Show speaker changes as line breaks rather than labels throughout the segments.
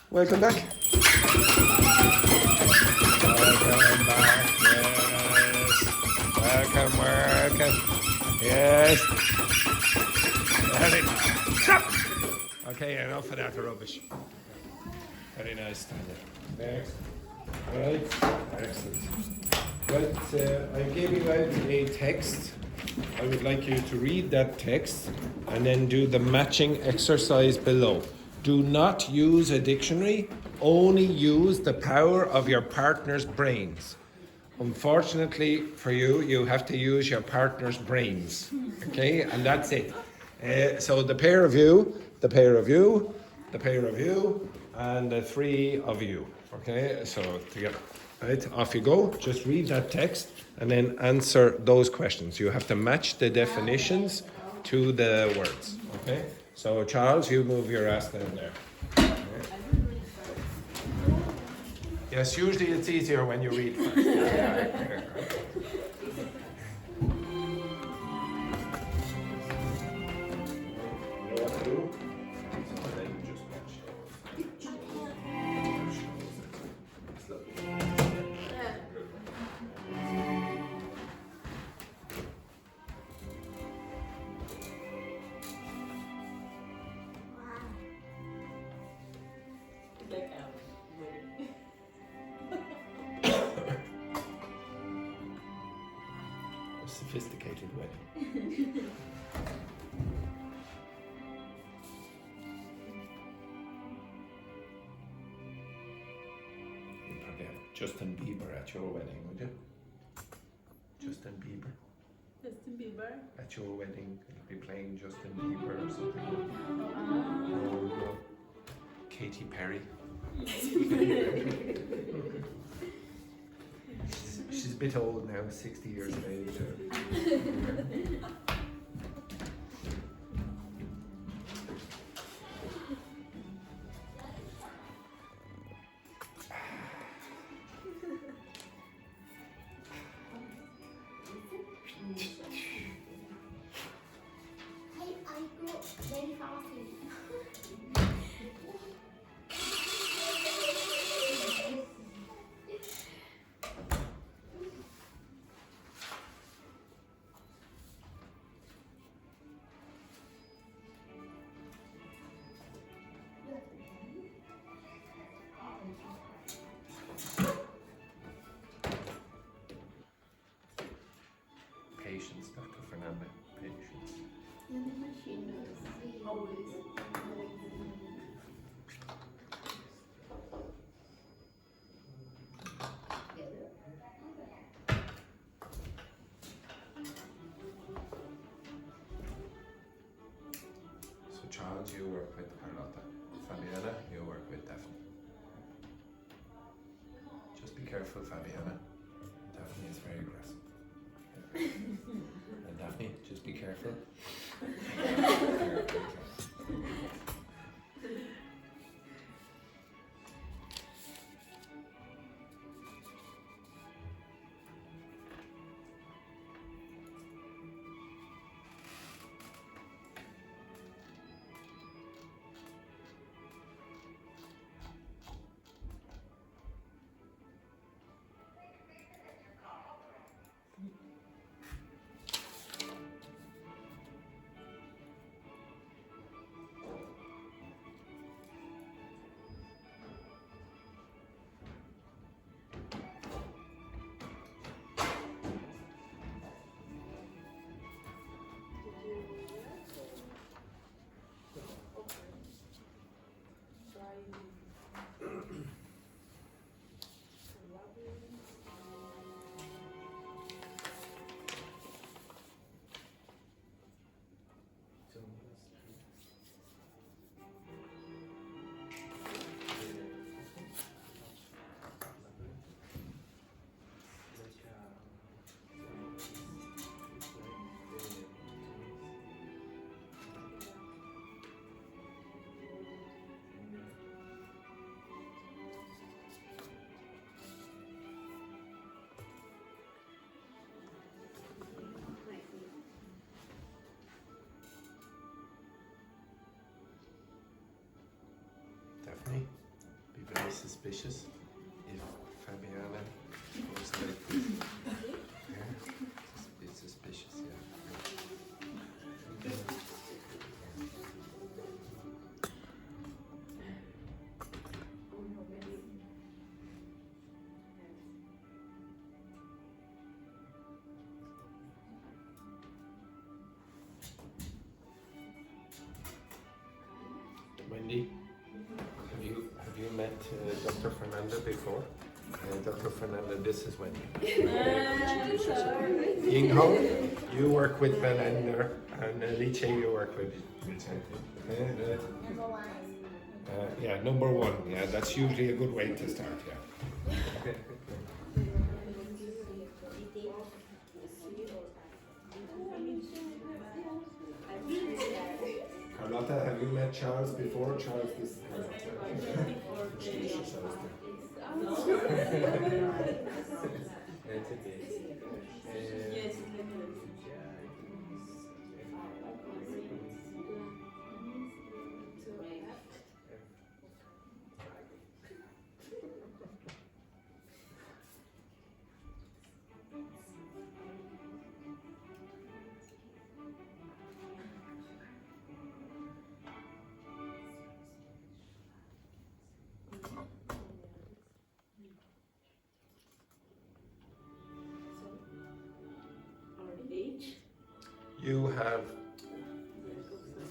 Welcome back. Welcome back. Yes. Welcome. Yes. Very nice. Stop. Okay, enough of that rubbish. Very nice, Tanya. Next. All right. Excellent. Well, I'm giving out a text. I would like you to read that text and then do the matching exercise below. Do not use a dictionary, only use the power of your partner's brains. Unfortunately for you, you have to use your partner's brains, okay? And that's it. So the pair of you, and the three of you, okay? So together. Right, off you go. Just read that text and then answer those questions. You have to match the definitions to the words. Okay? So Charles, you move your ass down there. Okay. Yes, usually it's easier when you read first. Yeah. You know what to do? So then you just match a sophisticated wedding. You'd probably have Justin Bieber at your wedding, would you? Justin Bieber?
Justin Bieber?
At your wedding, you'll be playing Justin Bieber or something. Or Katy Perry. She's a bit old now, 60 years of age. Patience, Dr. Fernanda. Patience. So Charles, you work with Carlotta. Fabiana, you work with Daphne. Just be careful, Fabiana. Daphne is very aggressive. And Daphne, just be careful. suspicious if Fabiana goes like this. Yeah, it's suspicious, yeah. Wendy, have you met Dr. Fernanda before? Dr. Fernanda, this is Wendy. Ying Hong, you work with Belen there, and Liche, you work with Vicente. Yeah, number one. Yeah, that's usually a good way to start. Yeah. Carlotta, have you met Charles before? Charles, this is Carlotta. Introduce yourselves You have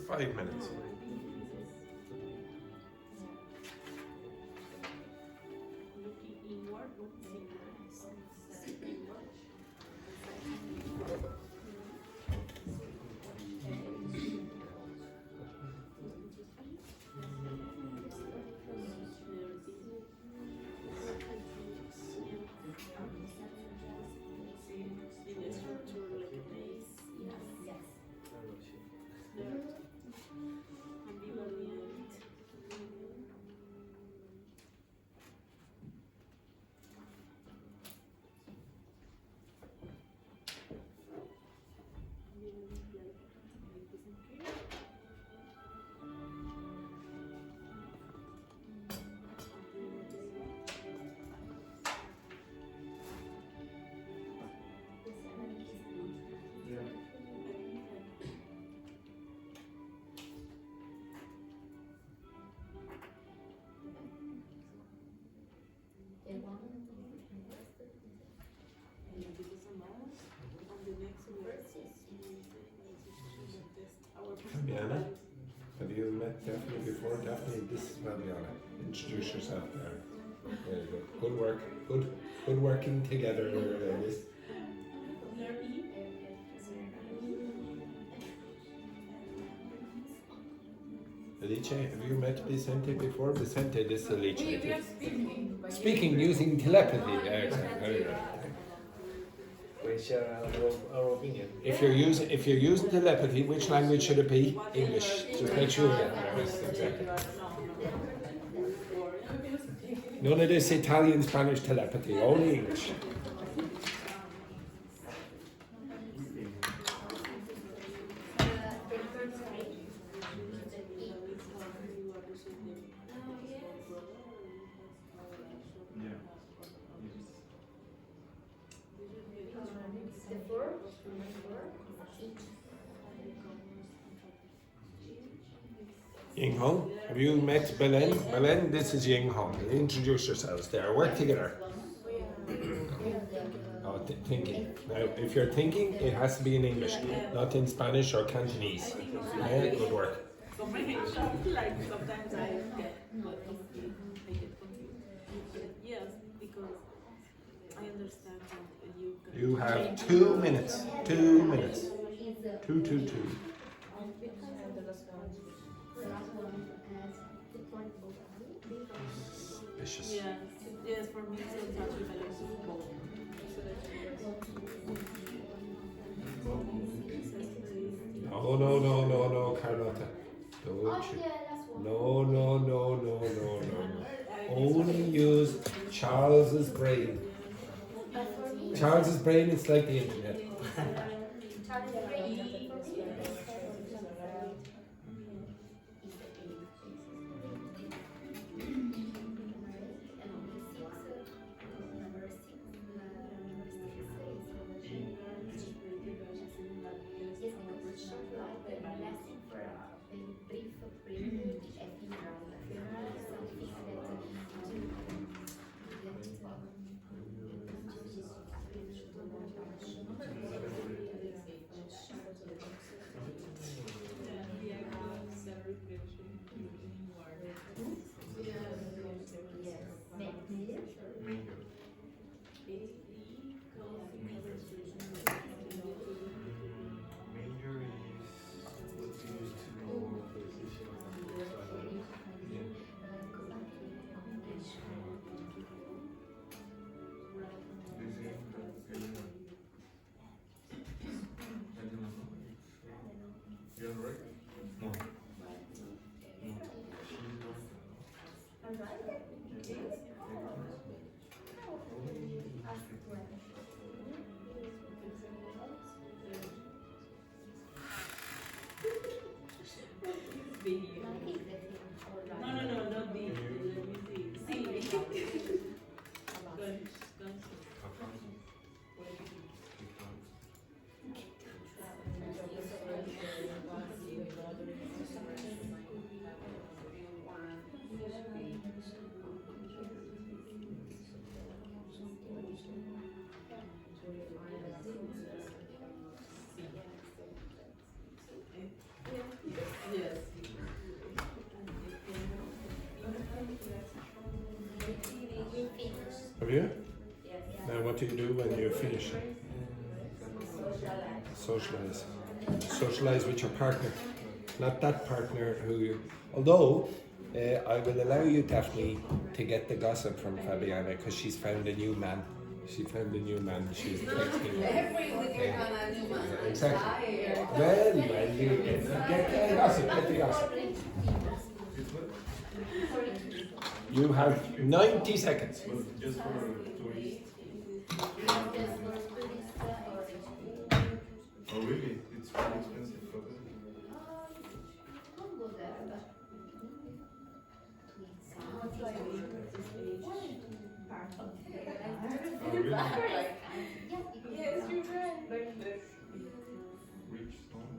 5 minutes. Fabiana, have you met Daphne before? Daphne, this is Fabiana. Introduce yourself there. There you go. Good work. Good working together, ladies. Alice, have you met Vicente before? Vicente, this is Alice. Speaking using telepathy. Excellent. Very good.
We share our opinion.
If you're using telepathy, which language should it be? English. Just make sure. Yes, exactly. None of this Italian, Spanish telepathy. Only English. Ying Hong, have you met Belen? Belen, this is Ying Hong. Introduce yourselves there. Work together. Oh, thinking. Now, if you're thinking, it has to be in English, not in Spanish or Cantonese. Yeah, good work.
Comprehension, like sometimes I get confused. Yes, because I understand that you can.
You have 2 minutes. 2 minutes. 2. Vicious.
Yes, for me sometimes I use both.
No, Carlotta. Don't you? No. Only use Charles's brain. Charles's brain is like the internet.
No.
B. No, not B. Let me see. C. Gun. Yes.
Have you? Now what do you do when you finish? Socialize. Socialize with your partner. Not that partner who you... Although, I will allow you, Daphne, to get the gossip from Fabiana because she's found a new man. She found a new man. She's texting him.
Every week you're gonna do one.
Exactly. Well, you get the gossip, get the gossip. You have 90 seconds.
Just for tourists. Oh really? It's very expensive for them. Oh really?
Yes, you're right.
Rich stone?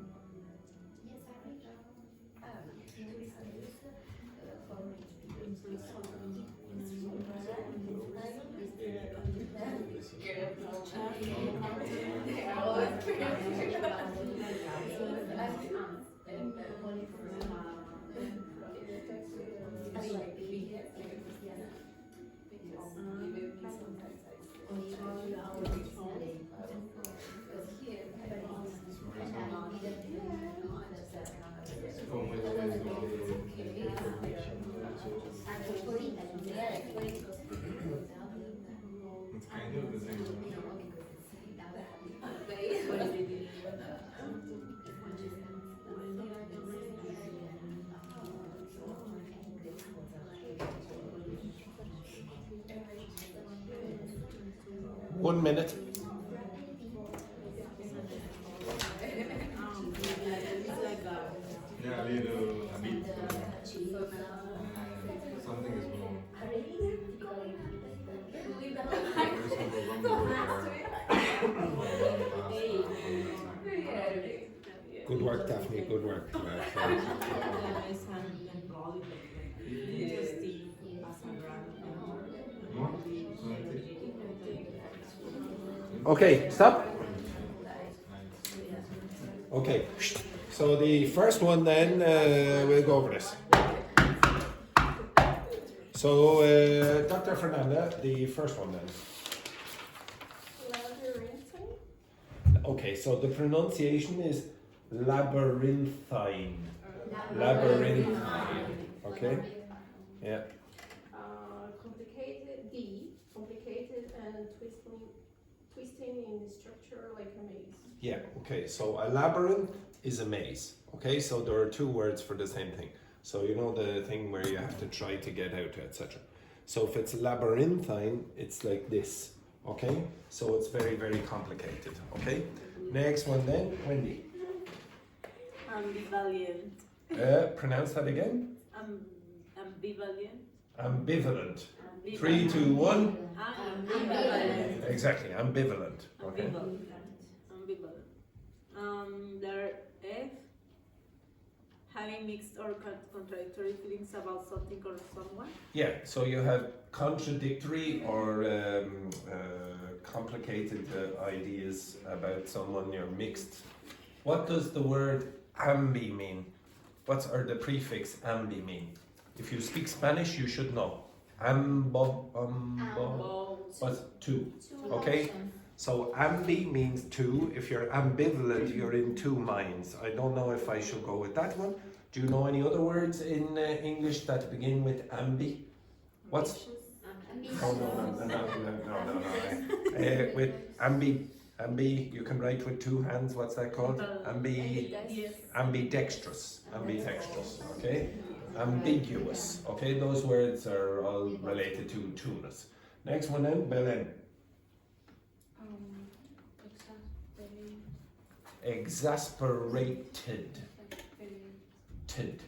It's kind of the same.
One minute.
Yeah, a little, a bit. Something is wrong. For example, one word
Good work, Daphne. Good work. Okay, stop. Okay, so the first one then, we'll go over this. So, Dr. Fernanda, the first one then. Okay, so the pronunciation is labyrinthine. Labyrinthine. Okay? Yeah.
Complicated and twisting in the structure like a maze.
Yeah, okay, so a labyrinth is a maze. Okay, so there are two words for the same thing. So you know the thing where you have to try to get out, etc. So if it's labyrinthine, it's like this. Okay, so it's very, very complicated. Okay, next one then, Wendy.
Ambivalent.
Pronounce that again.
Ambivalent.
Ambivalent. 3, 2, 1.
Ambivalent.
Exactly, ambivalent. Okay.
Ambivalent. There F. Having mixed or contradictory feelings about something or someone.
Yeah, so you have contradictory or complicated ideas about someone. You're mixed. What does the word ambi mean? What's or the prefix ambi mean? If you speak Spanish, you should know. Ambo. What's two? Okay. So ambi means two. If you're ambivalent, you're in two minds. I don't know if I should go with that one. Do you know any other words in English that begin with ambi? What's? No. With You can write with two hands. What's that called?
Yes.
Ambidextrous. Ambidextrous. Okay. Ambiguous. Okay. Those words are all related to two-ness. Next one then, Belen. Exasperated. Tid.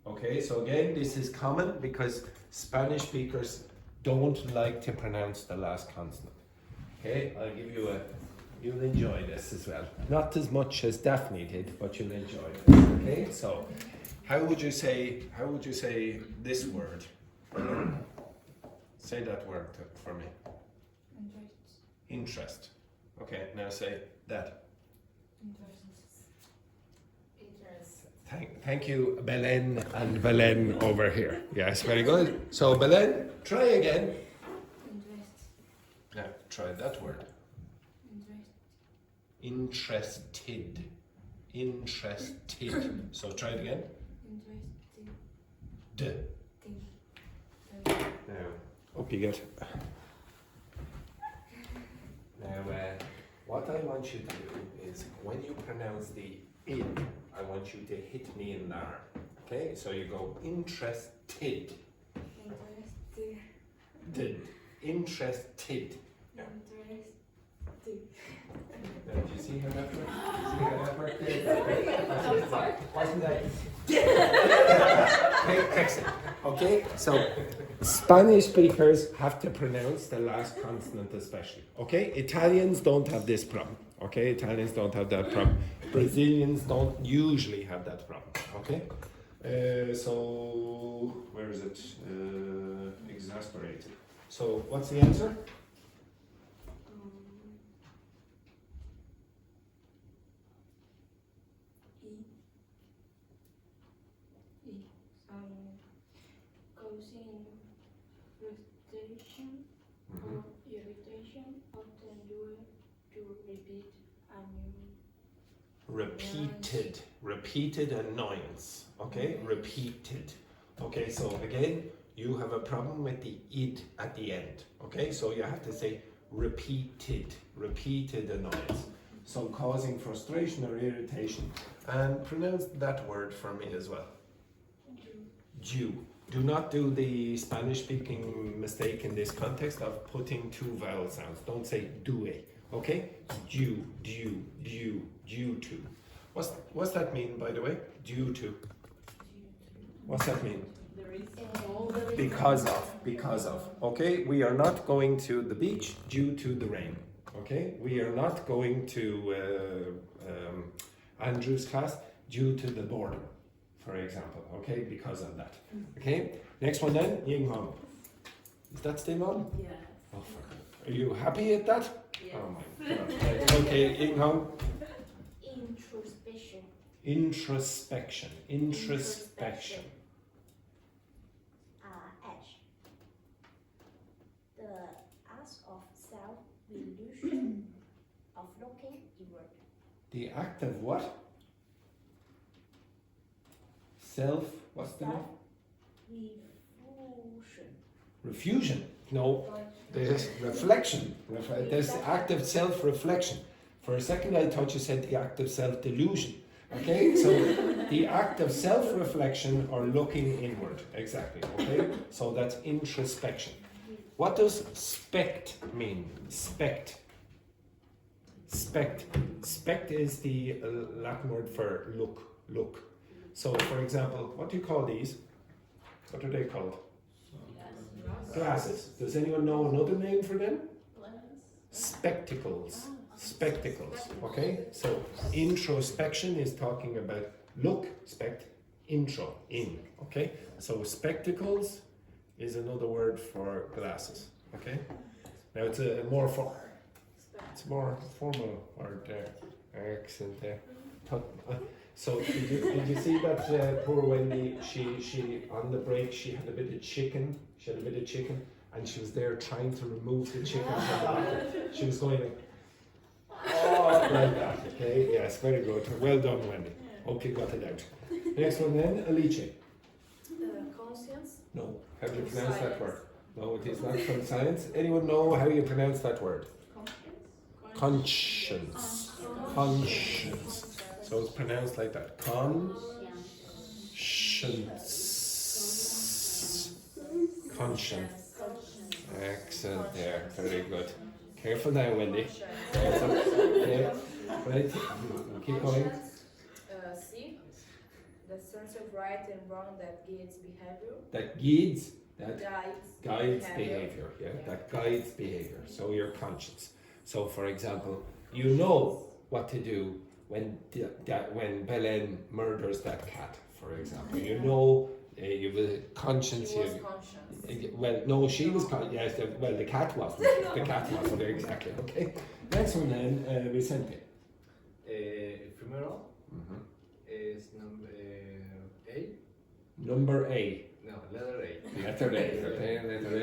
Okay, so again, this is common because Spanish speakers don't like to pronounce the last consonant. Okay, I'll give you you'll enjoy this as well. Not as much as Daphne did, but you'll enjoy this. Okay, so how would you say this word? Say that word for me. Interest. Okay, now say that. Thank you, Belen and Belen over here. Yes, very good. So Belen, try again. Now try that word. Interested. Interested. So try it again. D. Now, up you get. Now, what I want you to do is when you pronounce the id, I want you to hit me in the arm. Okay, so you go interested. Did. Interested. Yeah. Now, do you see how that works? See how that worked? Wasn't that? Okay, excellent. Okay, so Spanish speakers have to pronounce the last consonant especially. Okay, Italians don't have this problem. Okay, Italians don't have that problem. Brazilians don't usually have that problem. Okay, so where is it? Exasperated. So what's the answer?
Causing frustration or irritation, often due to
repeated annoyance. Okay, repeated. Okay, so again, you have a problem with the id at the end. Okay, so you have to say repeated annoyance. So causing frustration or irritation. And pronounce that word for me as well. Due. Do not do the Spanish speaking mistake in this context of putting two vowel sounds. Don't say due. Okay? Due to. What's that mean, by the way? Due to. What's that mean? Because of. Okay? We are not going to the beach due to the rain. Okay? We are not going to Andrew's class due to the boredom, for example. Okay? Because of that. Okay? Next one then, Ying Hong. Is that still on?
Yeah.
Oh, are you happy at that?
Yeah.
Oh my God. Right. Okay, Ying Hong. Introspection.
H. The act of self-illusion of looking inward.
The act of what? What's the name? Refusion. No, there's reflection. There's the act of self-reflection. For a second I thought you said the act of self-delusion. Okay, so the act of self-reflection or looking inward. Exactly, okay? So that's introspection. What does spect mean? Spect. Spect is the Latin word for look. So, for example, what do you call these? What are they called? Glasses. Does anyone know another name for them? Spectacles. Spectacles. Okay? So, introspection is talking about look, intro, in. Okay? So, spectacles is another word for glasses. Okay? Now, it's a more formal word there. Accent there. So did you see that poor Wendy? She on the break she had a bit of chicken. She had a bit of chicken, and she was there trying to remove the chicken from the bucket. She was going like, oh, like that. Okay, yes, very good. Well done, Wendy. Hope you got it out. Next one then, Alice.
Conscience.
No, how do you pronounce that word? No, it is not from science. Anyone know how you pronounce that word? Conscience. Conscience. So it's pronounced like that. Conscience. Conscience. Excellent there. Very good. Careful now, Wendy. Careful. Okay. Right. Keep going.
C. The sense of right and wrong that guides behavior.
That guides. That
Guides
behavior. Yeah. That guides behavior. So your conscience. So, for example, you know what to do when Belen murders that cat. For example, you know you have a conscience.
She was conscious.
Well, no, she was yes. Well, the cat wasn't. The cat wasn't exactly. Okay. Next one then, Vicente.
Ephemeral is number A.
Number A.
No, letter A.
Letter A. Okay, letter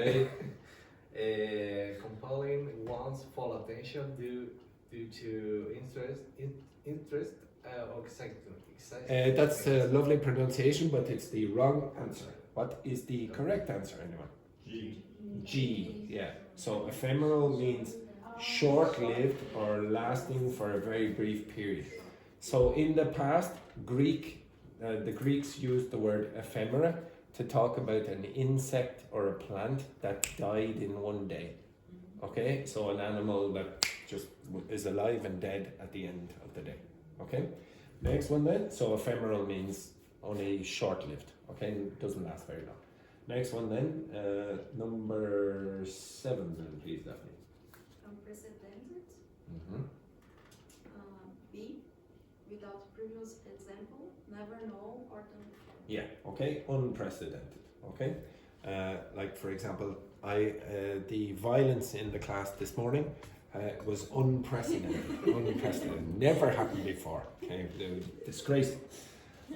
A.
Compelling one's full attention due to interest or excitement.
That's a lovely pronunciation, but it's the wrong answer. What is the correct answer, anyone? G. Yeah. So ephemeral means short-lived or lasting for a very brief period. So in the past, the Greeks used the word ephemera to talk about an insect or a plant that died in one day. Okay, so an animal that just is alive and dead at the end of the day. Okay, next one then. So ephemeral means only short-lived. Okay, it doesn't last very long. Next one then, number 7 then, please, Daphne.
Unprecedented.
Mm-hmm.
B. Without previous example, never known or done before.
Yeah, okay, unprecedented. Okay, like for example, the violence in the class this morning was unprecedented. Unprecedented, never happened before. Okay, disgraceful.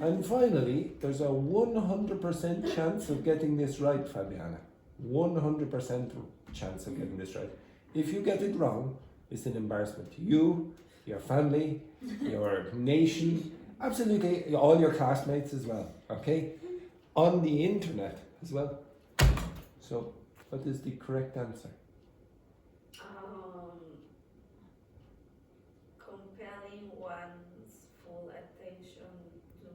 And finally, there's a 100% chance of getting this right, Fabiana. 100% chance of getting this right. If you get it wrong, it's an embarrassment to you, your family, your nation, absolutely all your classmates as well. Okay, on the internet as well. So, what is the correct answer?
Compelling one's full attention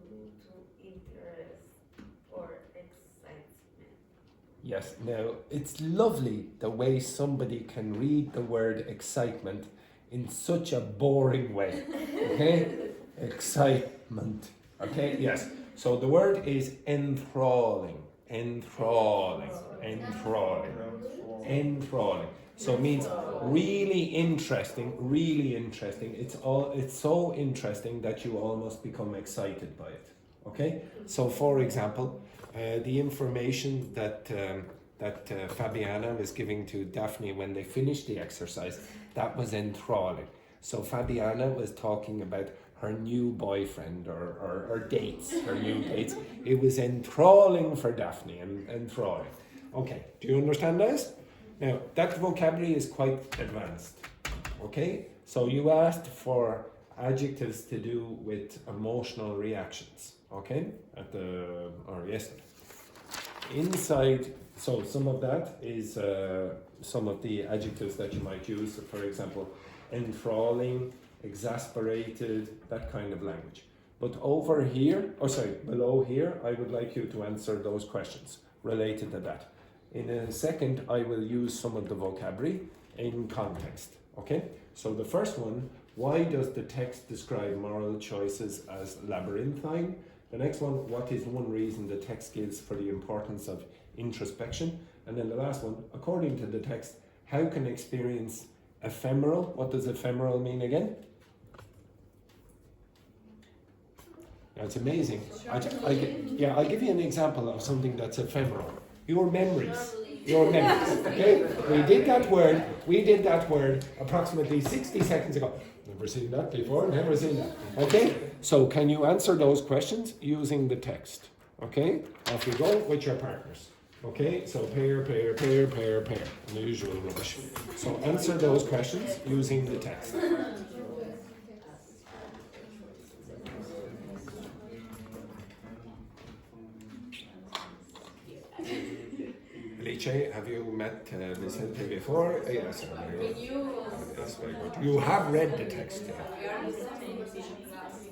due to interest or excitement.
Yes. Now, it's lovely the way somebody can read the word excitement in such a boring way. Okay, excitement. Okay. Yes. So the word is enthralling. Enthralling. Enthralling. Enthralling. So it means really interesting, really interesting. It's so interesting that you almost become excited by it. Okay? So for example, the information that Fabiana was giving to Daphne when they finished the exercise, that was enthralling. So Fabiana was talking about her new boyfriend or dates, her new dates. It was enthralling for Daphne, enthralling. Okay, do you understand this? Now, that vocabulary is quite advanced. Okay, so you asked for adjectives to do with emotional reactions. Okay, yesterday. Inside, so some of that is some of the adjectives that you might use. So for example, enthralling, exasperated, that kind of language. But over here, below here, I would like you to answer those questions related to that. In a second, I will use some of the vocabulary in context. Okay? So the first one, why does the text describe moral choices as labyrinthine? The next one, what is one reason the text gives for the importance of introspection? And then the last one, according to the text, how can experience ephemeral? What does ephemeral mean again? That's amazing. I'll give you an example of something that's ephemeral. Your memories. Okay? We did that word approximately 60 seconds ago. Never seen that before, never seen that. Okay? So can you answer those questions using the text? Okay? Off you go with your partners. Okay? So pair. And the usual rubbish. So answer those questions using the text. Felice, have you met Vicente before? Yes, very good.
Can you?
Yes, very good. You have read the text. Yeah.
We are in the same class.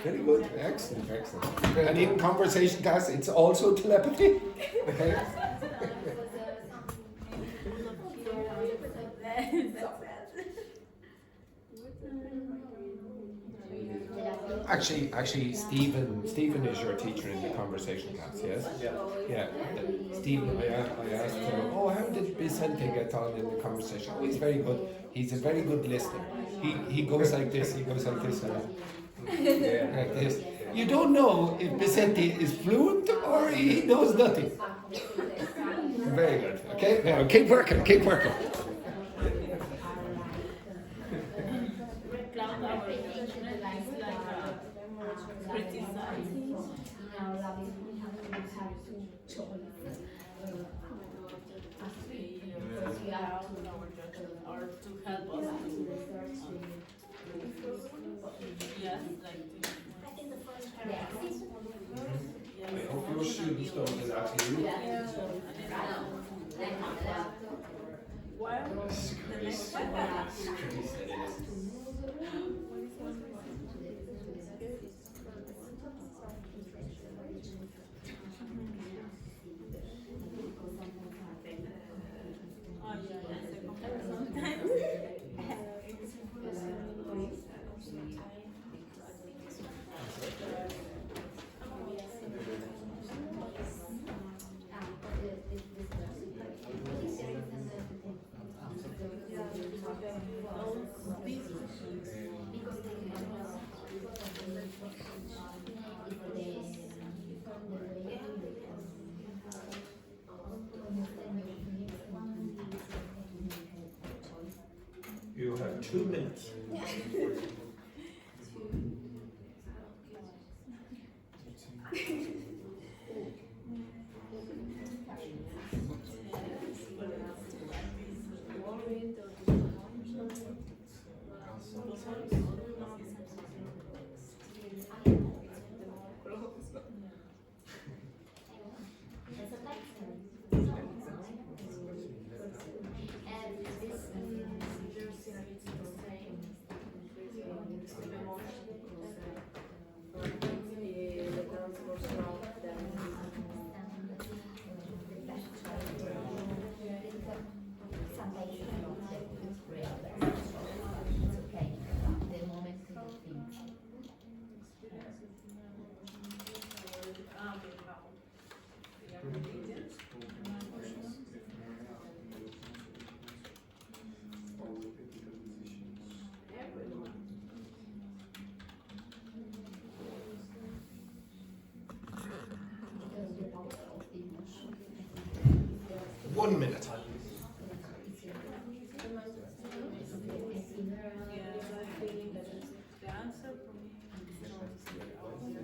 Very good. Excellent, excellent. And in conversation class, it's also telepathy. Okay. Actually, Stephen is your teacher in the conversation class, yes? Yeah. Stephen, I asked him, oh, how did Vicente get on in the conversation? Oh, he's very good. He's a very good listener. He goes like this, like this. You don't know if Vicente is fluent or he knows nothing. Very good. Okay, now keep working.
Or to help us. Yes, like
I think the first paragraph.
I hope your students don't do that to you.
well, the next
You have 2 minutes. One minute.
the answer for me
According to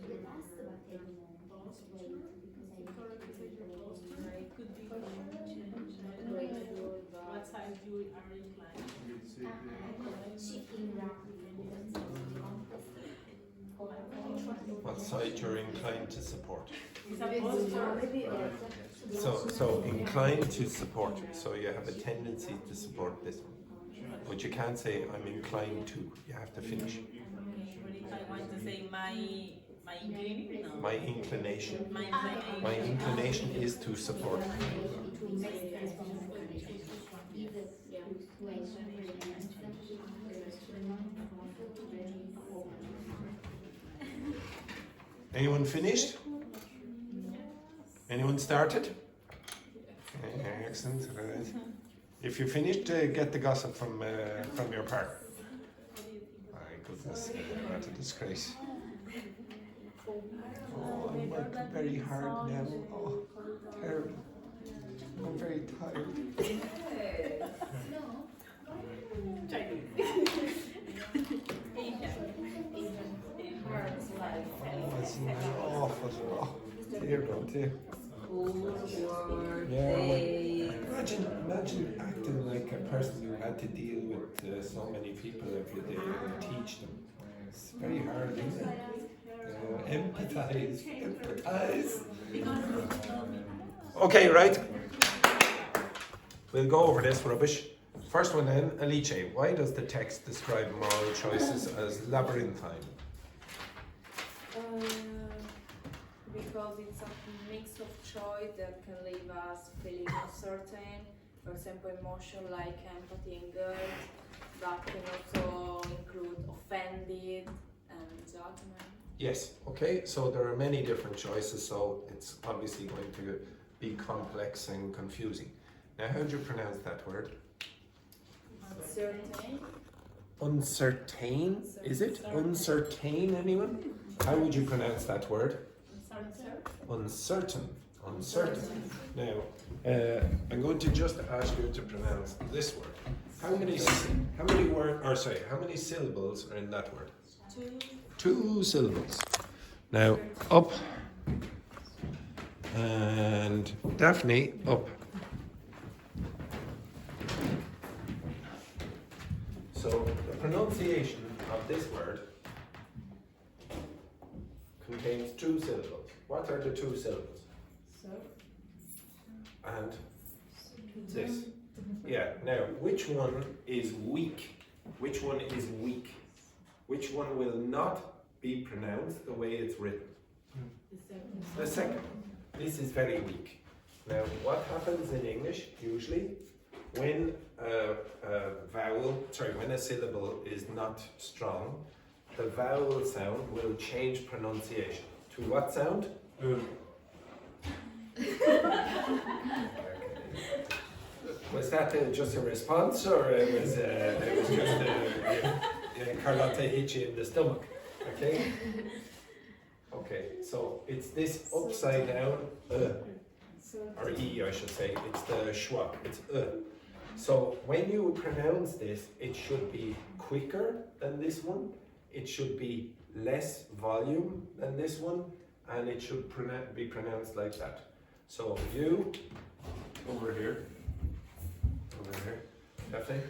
the test, but
could be what side you are inclined.
shifting
What side you're inclined to support?
It's
So inclined to support. So you have a tendency to support this one. But you can't say I'm inclined to. You have to finish.
But if I want to say my inclination, no.
My inclination.
My inclination.
My inclination is to support. Anyone finished? Anyone started? Excellent. Right. If you finished, get the gossip from your partner. Good. goodness. What a disgrace. Oh, I'm working very hard now. Oh, terrible. I'm very tired. Oh, it's awful. Oh, dear, oh dear. Yeah, imagine acting like a person who had to deal with so many people every day and teach them. It's very hard, isn't it? Empathize. Okay, right. We'll go over this rubbish. First one then, Alice, why does the text describe moral choices as labyrinthine?
Because it's a mix of choice that can leave us feeling uncertain. For example, emotion like empathy and guilt, that can also include offended and judgment.
Yes, okay, so there are many different choices, so it's obviously going to be complex and confusing. Now, how do you pronounce that word?
Uncertain.
Uncertain, is it? Uncertain, anyone? How would you pronounce that word? Uncertain. Uncertain. Now, I'm going to just ask you to pronounce this word. How many syllables are in that word? Two syllables. Now, up. And Daphne, up. So, the pronunciation of this word contains two syllables. What are the two syllables? And this. Yeah, now, which one is weak? Which one is weak? Which one will not be pronounced the way it's written? The second. This is very weak. Now, what happens in English usually when when a syllable is not strong, the vowel sound will change pronunciation. To what sound? Was that just a response, or it was just Carlotta hit you in the stomach? Okay. Okay. So it's this upside down or e, I should say. It's the schwa. It's So when you pronounce this, it should be quicker than this one. It should be less volume than this one, and it should be pronounced like that. So you over here, Daphne.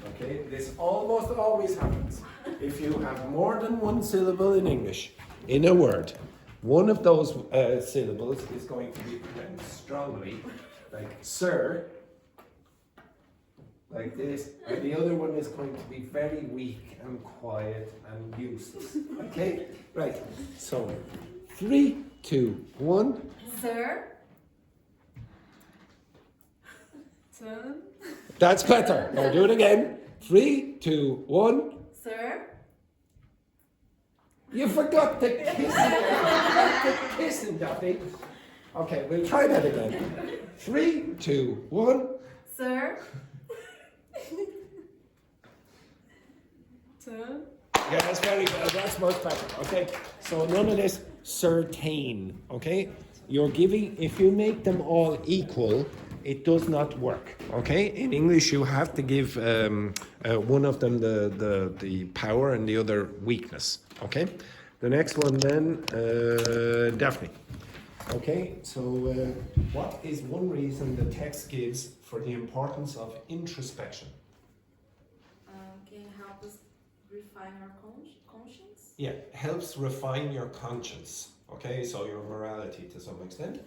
Okay, this almost always happens. If you have more than one syllable in English in a word, one of those syllables is going to be pronounced strongly, like sir, like this, and the other one is going to be very weak and quiet and useless. Okay, right. So 3, 2, 1.
Sir. Turn.
That's better. Now do it again. 3, 2, 1.
Sir.
You forgot the kissing, Daphne. Okay, we'll try that again. 3, 2, 1.
Sir. Turn.
Yeah, that's very good. That's much better. Okay, so none of this certain. Okay, you're giving. If you make them all equal, it does not work. Okay, in English you have to give one of them the power and the other weakness. Okay, the next one then, Daphne. Okay, so what is one reason the text gives for the importance of introspection?
Can help us refine our conscience.
Yeah, helps refine your conscience. Okay, so your morality to some extent.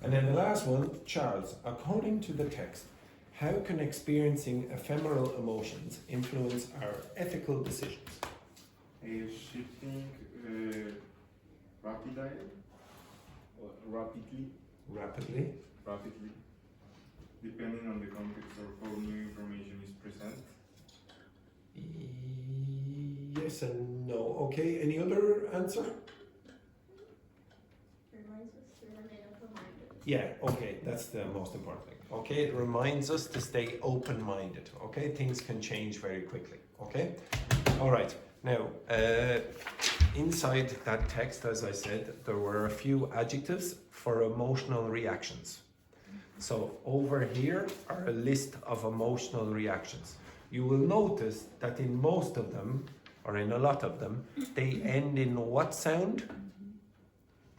And then the last one, Charles, according to the text, how can experiencing ephemeral emotions influence our ethical decisions?
Shifting rapidly, depending on the context of how new information is present.
Yes and no. Okay, any other answer?
Reminds us to remain open-minded.
Yeah, okay, that's the most important thing. Okay, it reminds us to stay open-minded. Okay, things can change very quickly. Okay? All right. Now, inside that text, as I said, there were a few adjectives for emotional reactions. So over here are a list of emotional reactions. You will notice that in most of them, or in a lot of them, they end in what sound?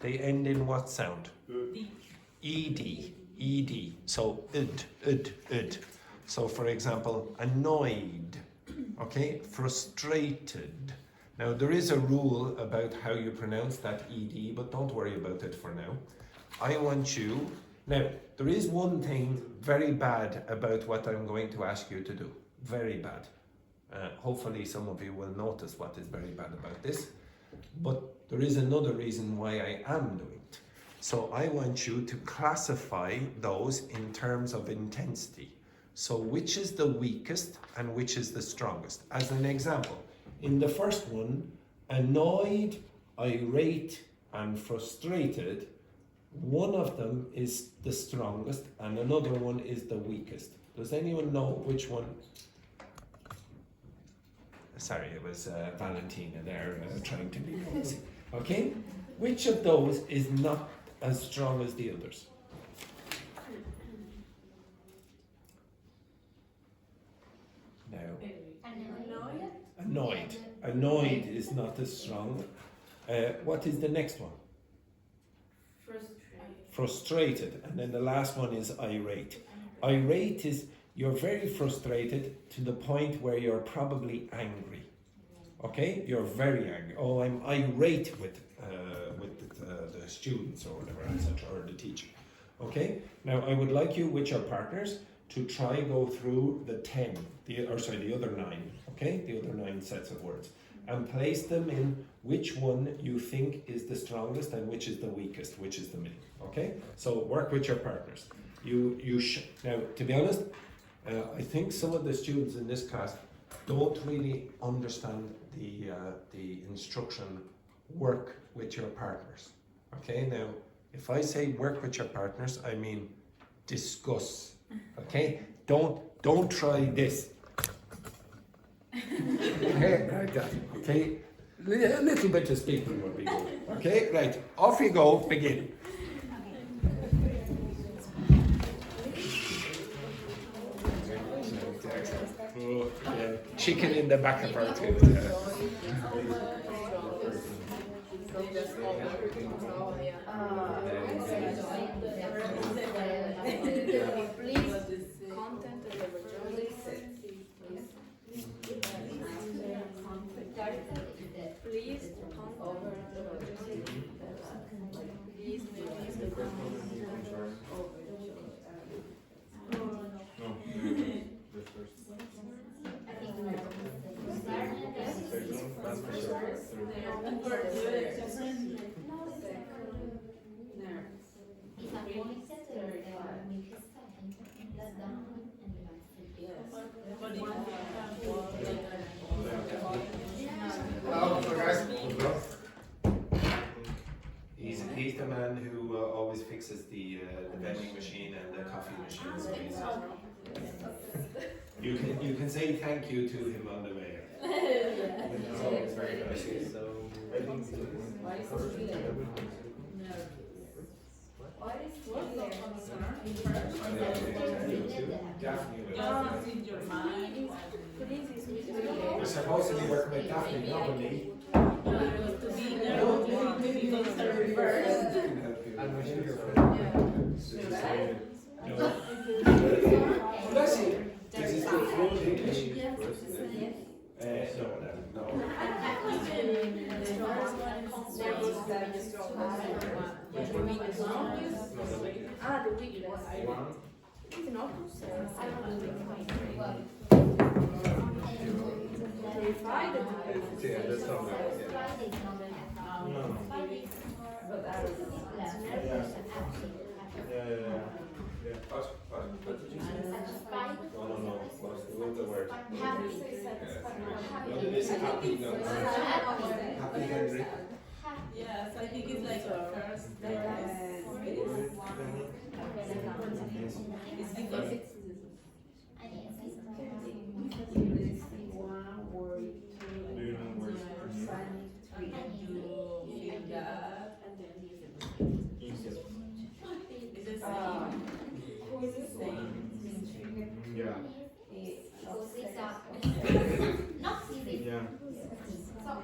They end in what sound? Ed. Ed. So id. So for example, annoyed. Okay, frustrated. Now there is a rule about how you pronounce that ed, but don't worry about it for now. I want you. Now, there is one thing very bad about what I'm going to ask you to do. Very bad. Hopefully some of you will notice what is very bad about this. But there is another reason why I am doing it. So I want you to classify those in terms of intensity. So which is the weakest and which is the strongest? As an example, in the first one, annoyed, irate, and frustrated, one of them is the strongest and another one is the weakest. Does anyone know which one? Sorry, it was Valentina there trying to be nosy. Okay? Which of those is not as strong as the others? No. Annoyed. Annoyed is not as strong. What is the next one? Frustrated. And then the last one is irate. Irate is you're very frustrated to the point where you're probably angry. Okay? You're very angry. Oh, I'm irate with the students or whatever, etc., or the teacher. Okay? Now, I would like you, with your partners, to try go through the other 9, okay? The other 9 sets of words. And place them in which one you think is the strongest and which is the weakest, which is the middle, okay? So work with your partners. Now, to be honest, I think some of the students in this class don't really understand the instruction, work with your partners, okay? Now, if I say work with your partners, I mean discuss, okay? Don't try this. Okay, like that, okay? A little bit of speaking would be good, okay? Right, off you go, begin. Oh, yeah. Chicken in the back of our tooth. He's the man who always fixes the vending machine and the coffee machine. So you can say thank you to him on the way. It's always very nice. So you're supposed to be working with Daphne, not with me. Bless you. This is good fluent English. No.
The weakness.
What did you say? No. What's the other word? What is happy? No. Happy Henry.
Yes, I think it's like first. It's different. More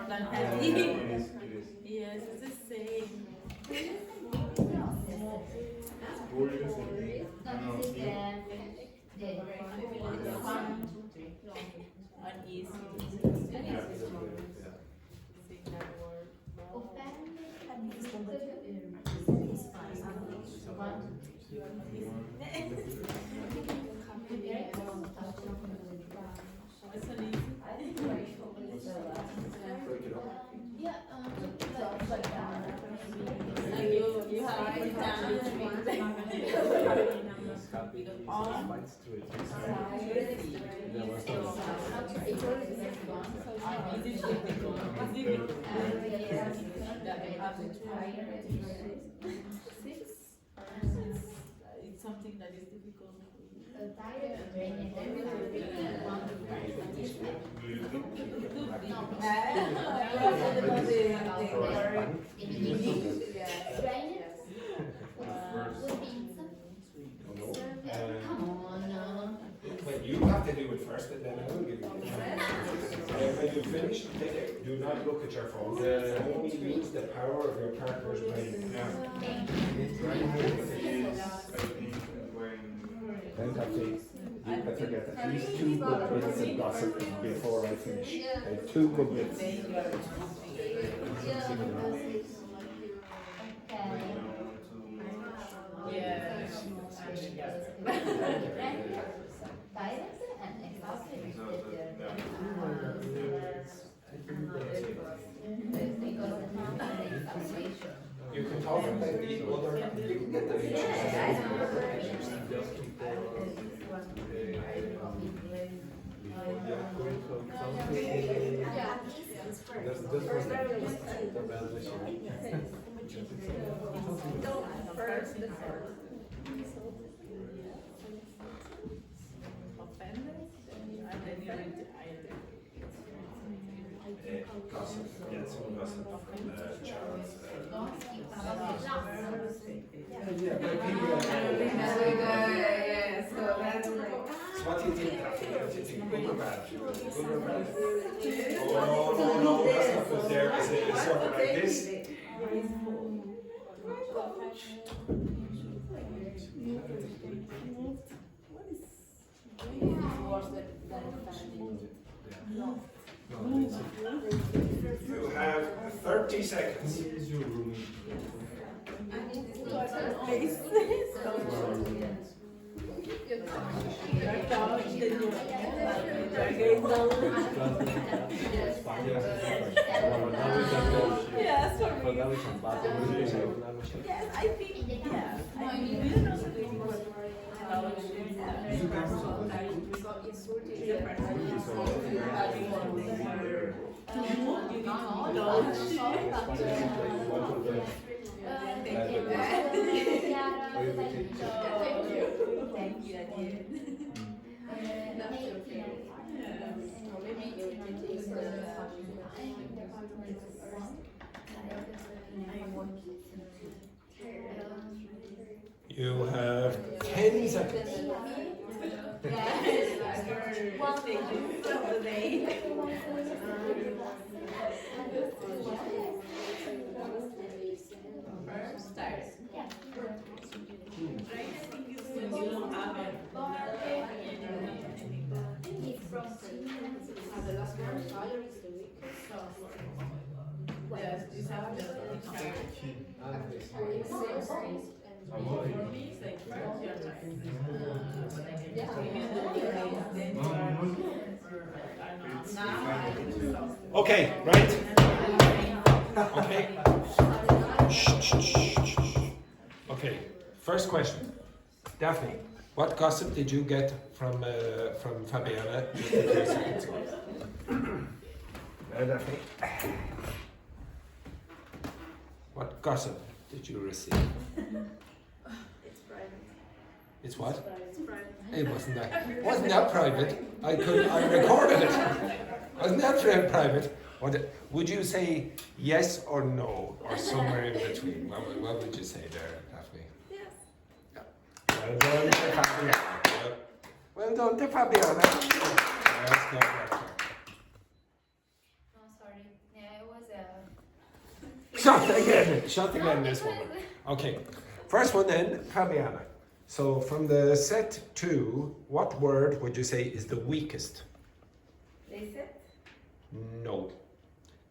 than happy. Yes, it's the same. Uneasy. You have to it's something that is difficult.
Wait, you have to do it first and then I will give you the chance. When you finish, do not look at your phone. Only use the power of your partner's brain. Then Kathy, you better get at least 2 good bits of gossip before I finish. 2 good bits. You can talk about the other gossip, get some gossip from Charles. So what do you think, Daphne? What do you think? Good or bad? Good or bad? Oh, no, that's not good. There is a sort of like this. You have 30 seconds.
Yes, for me. Yes, I think, yeah. I mean, we don't know
You have 10 seconds. Okay, right? Okay. Okay, first question. Daphne, what gossip did you get from Fabiana just a few seconds ago? Daphne. What gossip did you receive?
It's private.
It's what?
It's private.
It wasn't that private. I recorded it. Wasn't that private? Would you say yes or no, or somewhere in between? What would you say there, Daphne?
Yes.
Well done to Fabiana. Well done to Fabiana. Yes, no pressure.
No, sorry. Yeah, it was
Shot again, this woman. Okay, first one then, Fabiana. So from the set 2, what word would you say is the weakest?
Reset.
No.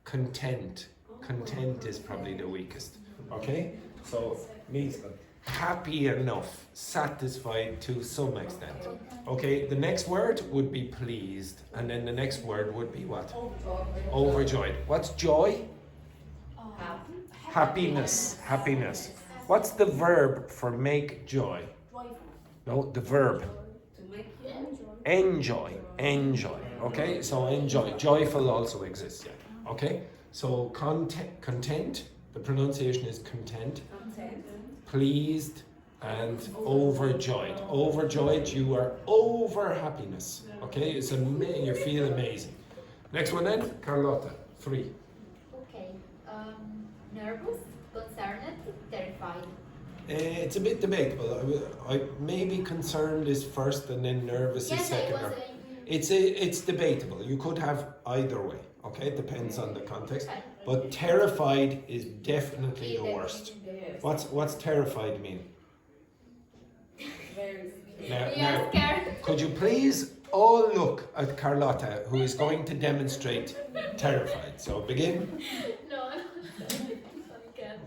Content. Content is probably the weakest. Okay? So means happy enough, satisfied to some extent. Okay, the next word would be pleased, and then the next word would be what? Overjoyed. What's joy? Happiness. Happiness. What's the verb for make joy? No, the verb. Enjoy. Enjoy. Okay, so enjoy. Joyful also exists, yeah. Okay, so content, the pronunciation is content. Pleased and overjoyed. Overjoyed, you are over happiness. Okay, it's you feel amazing. Next one then, Carlotta, 3.
Okay. Nervous, concerned, terrified.
It's a bit debatable. I maybe concerned is first and then nervous is second. It's debatable. You could have either way. Okay, it depends on the context. But terrified is definitely the worst. What's terrified mean? Now, could you please all look at Carlotta, who is going to demonstrate terrified? So begin.
No, I can't.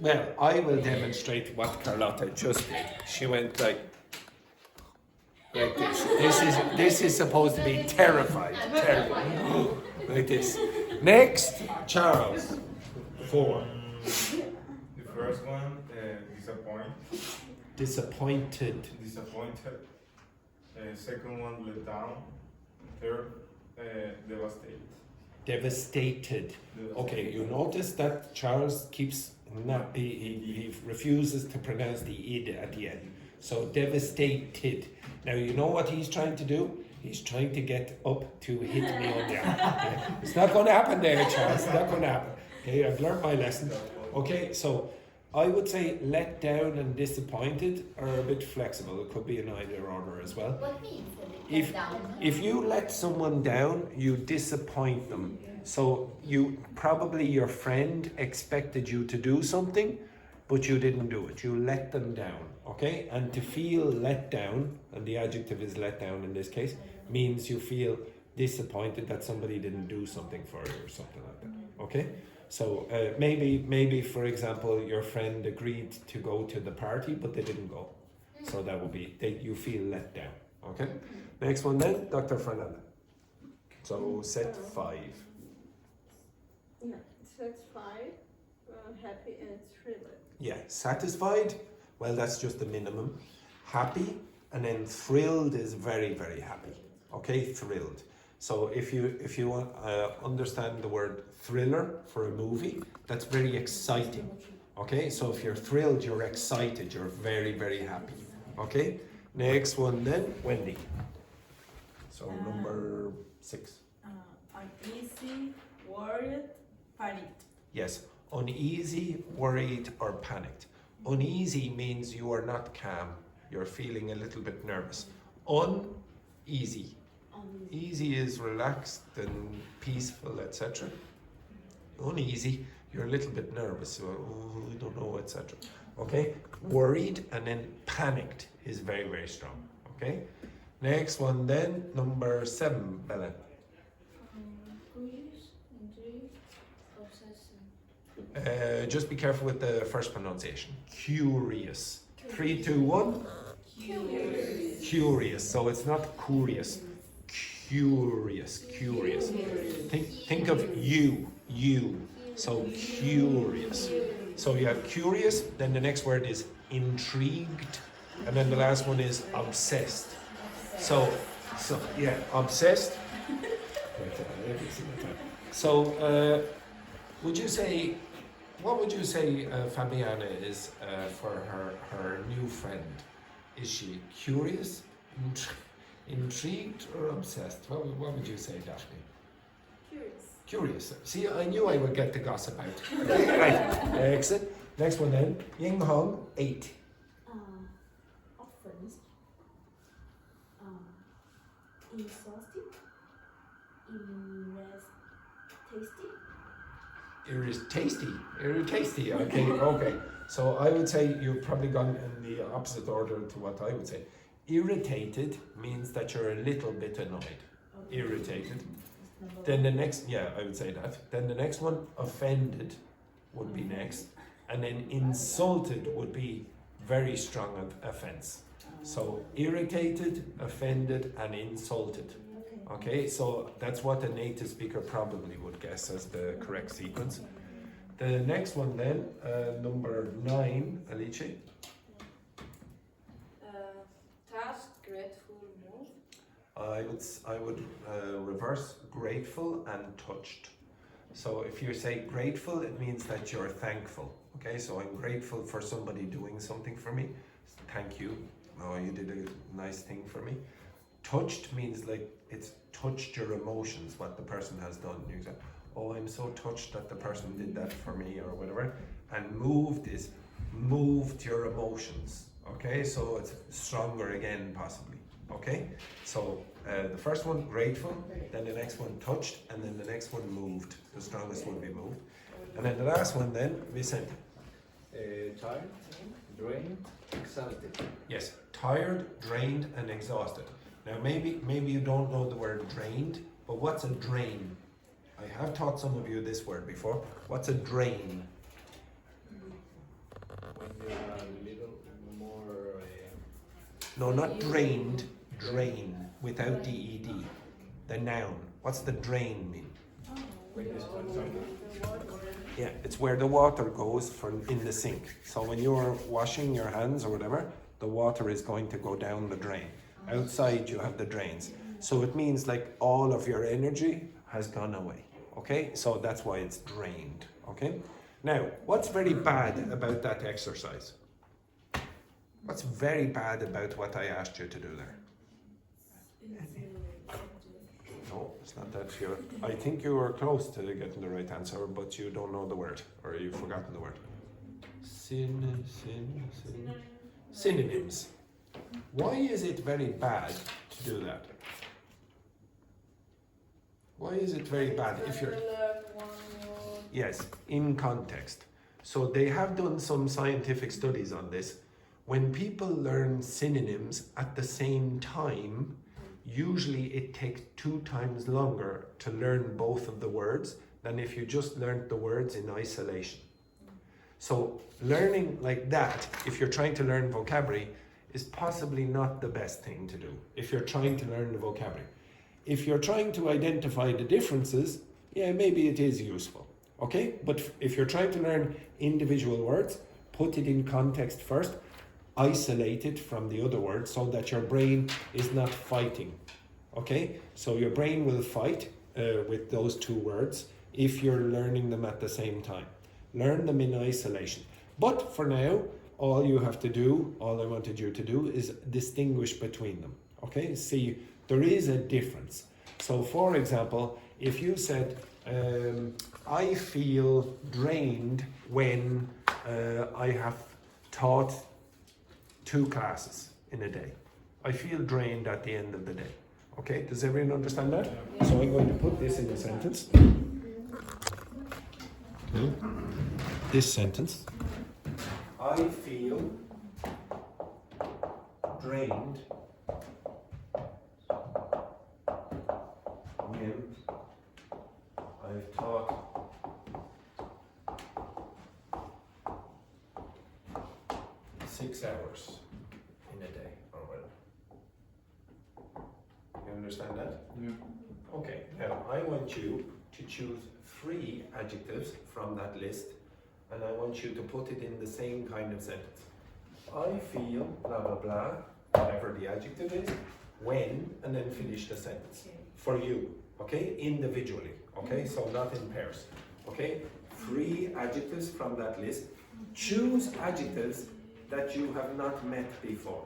Well, I will demonstrate what Carlotta just did. She went like this. This is supposed to be terrified. Terrified. Like this. Next, Charles. 4.
The first one,
Disappointed.
disappointed. Second one, let down. Third, devastated.
Devastated. Okay, you notice that Charles keeps not he refuses to pronounce the id at the end. So devastated. Now you know what he's trying to do? He's trying to get up to hit me on the arm. It's not going to happen there, Charles. It's not going to happen. Okay, I've learned my lesson. Okay, so I would say let down and disappointed are a bit flexible. It could be in either order as well.
What means
If
down?
if you let someone down, you disappoint them. So probably your friend expected you to do something, but you didn't do it. You let them down, okay? And to feel let down, and the adjective is let down in this case, means you feel disappointed that somebody didn't do something for you or something like that, okay? So maybe for example, your friend agreed to go to the party, but they didn't go. So that would be, you feel let down, okay? Next one then, Dr. Fernanda. So set 5.
No, set 5. Happy and thrilled.
Yeah, satisfied, well that's just the minimum. Happy, and then thrilled is very, very happy. Okay, thrilled. So if you want understand the word thriller for a movie, that's very exciting. Okay, so if you're thrilled, you're excited, you're very, very happy. Okay, next one then, Wendy. So number 6.
Uneasy, worried, panicked.
Yes, uneasy, worried, or panicked. Uneasy means you are not calm. You're feeling a little bit nervous. Uneasy. Easy is relaxed and peaceful, etc. Uneasy, you're a little bit nervous, so you don't know, etc. Okay? Worried and then panicked is very, very strong. Okay? Next one then, number 7, Bella.
Curious, intrigued, obsessive.
Just be careful with the first pronunciation. Curious. 3, 2, 1. Curious. So it's not curious. Curious. Think of you. So curious. So you have curious, then the next word is intrigued, and then the last one is obsessed. So yeah, obsessed. So what would you say, Fabiana, is for her new friend? Is she curious, intrigued, or obsessed? What would you say, Daphne?
Curious.
Curious. See, I knew I would get the gossip out. Okay, right. Exit. Next one then. Ying Hong, 8.
Often. Exhausted. Tasty.
Tasty. Okay, okay. So I would say you've probably gone in the opposite order to what I would say. Irritated means that you're a little bit annoyed. Irritated. Then the next, yeah, I would say that. Then the next one, offended, would be next. And then insulted would be very strong offense. So irritated, offended, and insulted. Okay, so that's what a native speaker probably would guess as the correct sequence. The next one then, number 9, Alice.
Task, grateful, move.
I would reverse grateful and touched. So if you say grateful, it means that you're thankful. Okay, so I'm grateful for somebody doing something for me. Thank you. Oh, you did a nice thing for me. Touched means like it's touched your emotions, what the person has done. You say, oh, I'm so touched that the person did that for me, or whatever. And moved is moved your emotions. Okay, so it's stronger again, possibly. Okay, so the first one, grateful, then the next one, touched, and then the next one, moved. The strongest would be moved. And then the last one, then, Vicente.
Tired, drained, exhausted.
Yes, tired, drained, and exhausted. Now, maybe you don't know the word drained, but what's a drain? I have taught some of you this word before. What's a drain?
When you are a little more.
No, not drained, drain, without D-E-D. The noun. What's the drain mean?
When you spend time.
Yeah, it's where the water goes in the sink. So when you're washing your hands or whatever, the water is going to go down the drain. Outside you have the drains. So it means like all of your energy has gone away. Okay, so that's why it's drained. Okay, now what's very bad about that exercise? What's very bad about what I asked you to do there? No, it's not that you're. I think you were close to getting the right answer, but you don't know the word, or you've forgotten the word. Synonyms. Why is it very bad to do that? Why is it very bad if you're... Yes, in context. So they have done some scientific studies on this. When people learn synonyms at the same time, usually it takes 2 times longer to learn both of the words than if you just learned the words in isolation. So learning like that, if you're trying to learn vocabulary, is possibly not the best thing to do if you're trying to learn the vocabulary. If you're trying to identify the differences, yeah, maybe it is useful, okay? But if you're trying to learn individual words, put it in context first, isolate it from the other words so that your brain is not fighting, okay? So your brain will fight with those 2 words if you're learning them at the same time. Learn them in isolation. But for now, all you have to do, all I wanted you to do, is distinguish between them, okay? See, there is a difference. So for example, if you said, I feel drained when I have taught 2 classes in a day. I feel drained at the end of the day. Okay, does everyone understand that? Yeah. So I'm going to put this in a sentence. Okay. This sentence. I feel drained when I've taught 6 hours in a day or whatever. You understand that?
Yeah.
Okay, now I want you to choose 3 adjectives from that list, and I want you to put it in the same kind of sentence. I feel blah blah blah, whatever the adjective is, when, and then finish the sentence. For you, okay? Individually, okay? So not in pairs, okay? 3 adjectives from that list. Choose adjectives that you have not met before.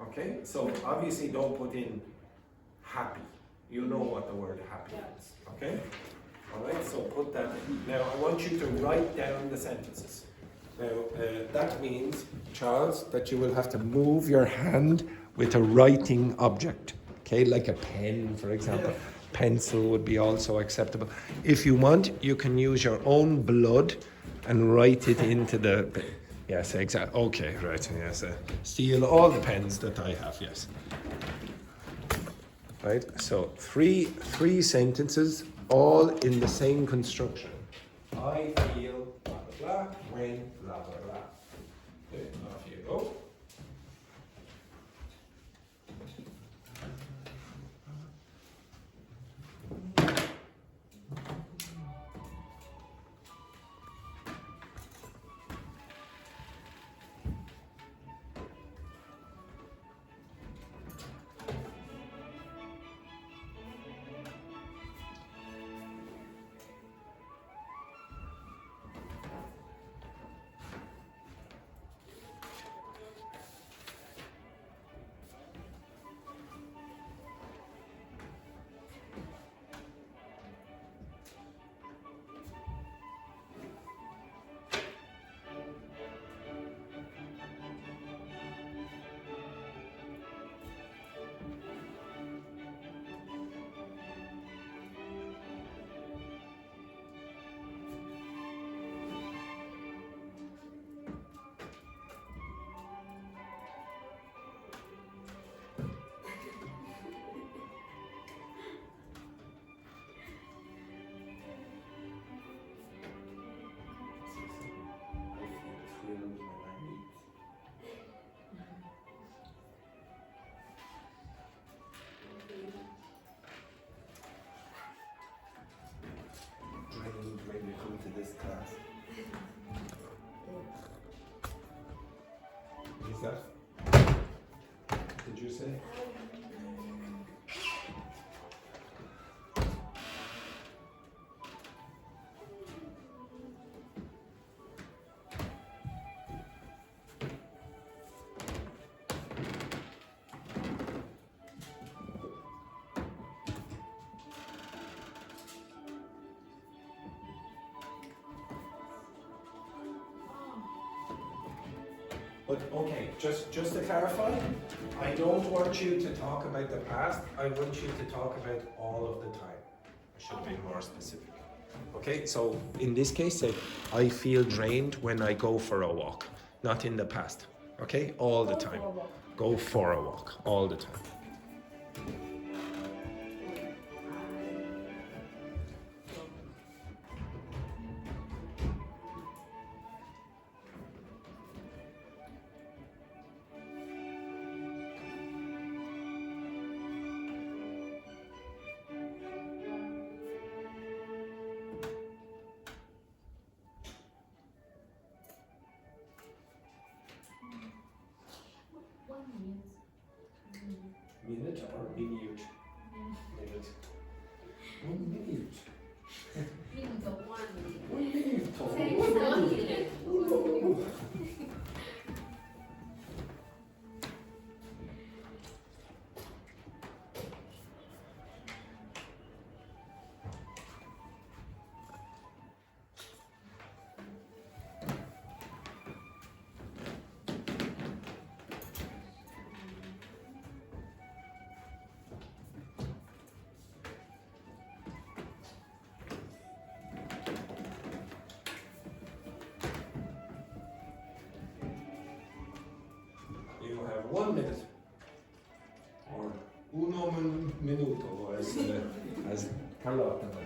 Okay, so obviously don't put in happy. You know what the word happy is. Okay? Alright, so put that in. Now I want you to write down the sentences. Now that means, Charles, that you will have to move your hand with a writing object. Okay, like a pen, for example. Pencil would be also acceptable. If you want, you can use your own blood and write it into the. Yes, exactly. Okay, right. Yes, steal all the pens that I have. Yes. Right. So three sentences, all in the same construction. I feel blah blah blah when blah blah blah. Okay, off you go. When you come to this class. Is that? Did you say? But okay, just to clarify, I don't want you to talk about the past, I want you to talk about all of the time. I should be more specific. Okay, so in this case, say, I feel drained when I go for a walk, not in the past. Okay, all the time. Go for a walk, all the time. Minute or minute? Minute. 1 minute.
Minuto, 1 minute.
1 minute.
Sei stabile.
You have 1 minute, or uno minuto, as Carlotta does.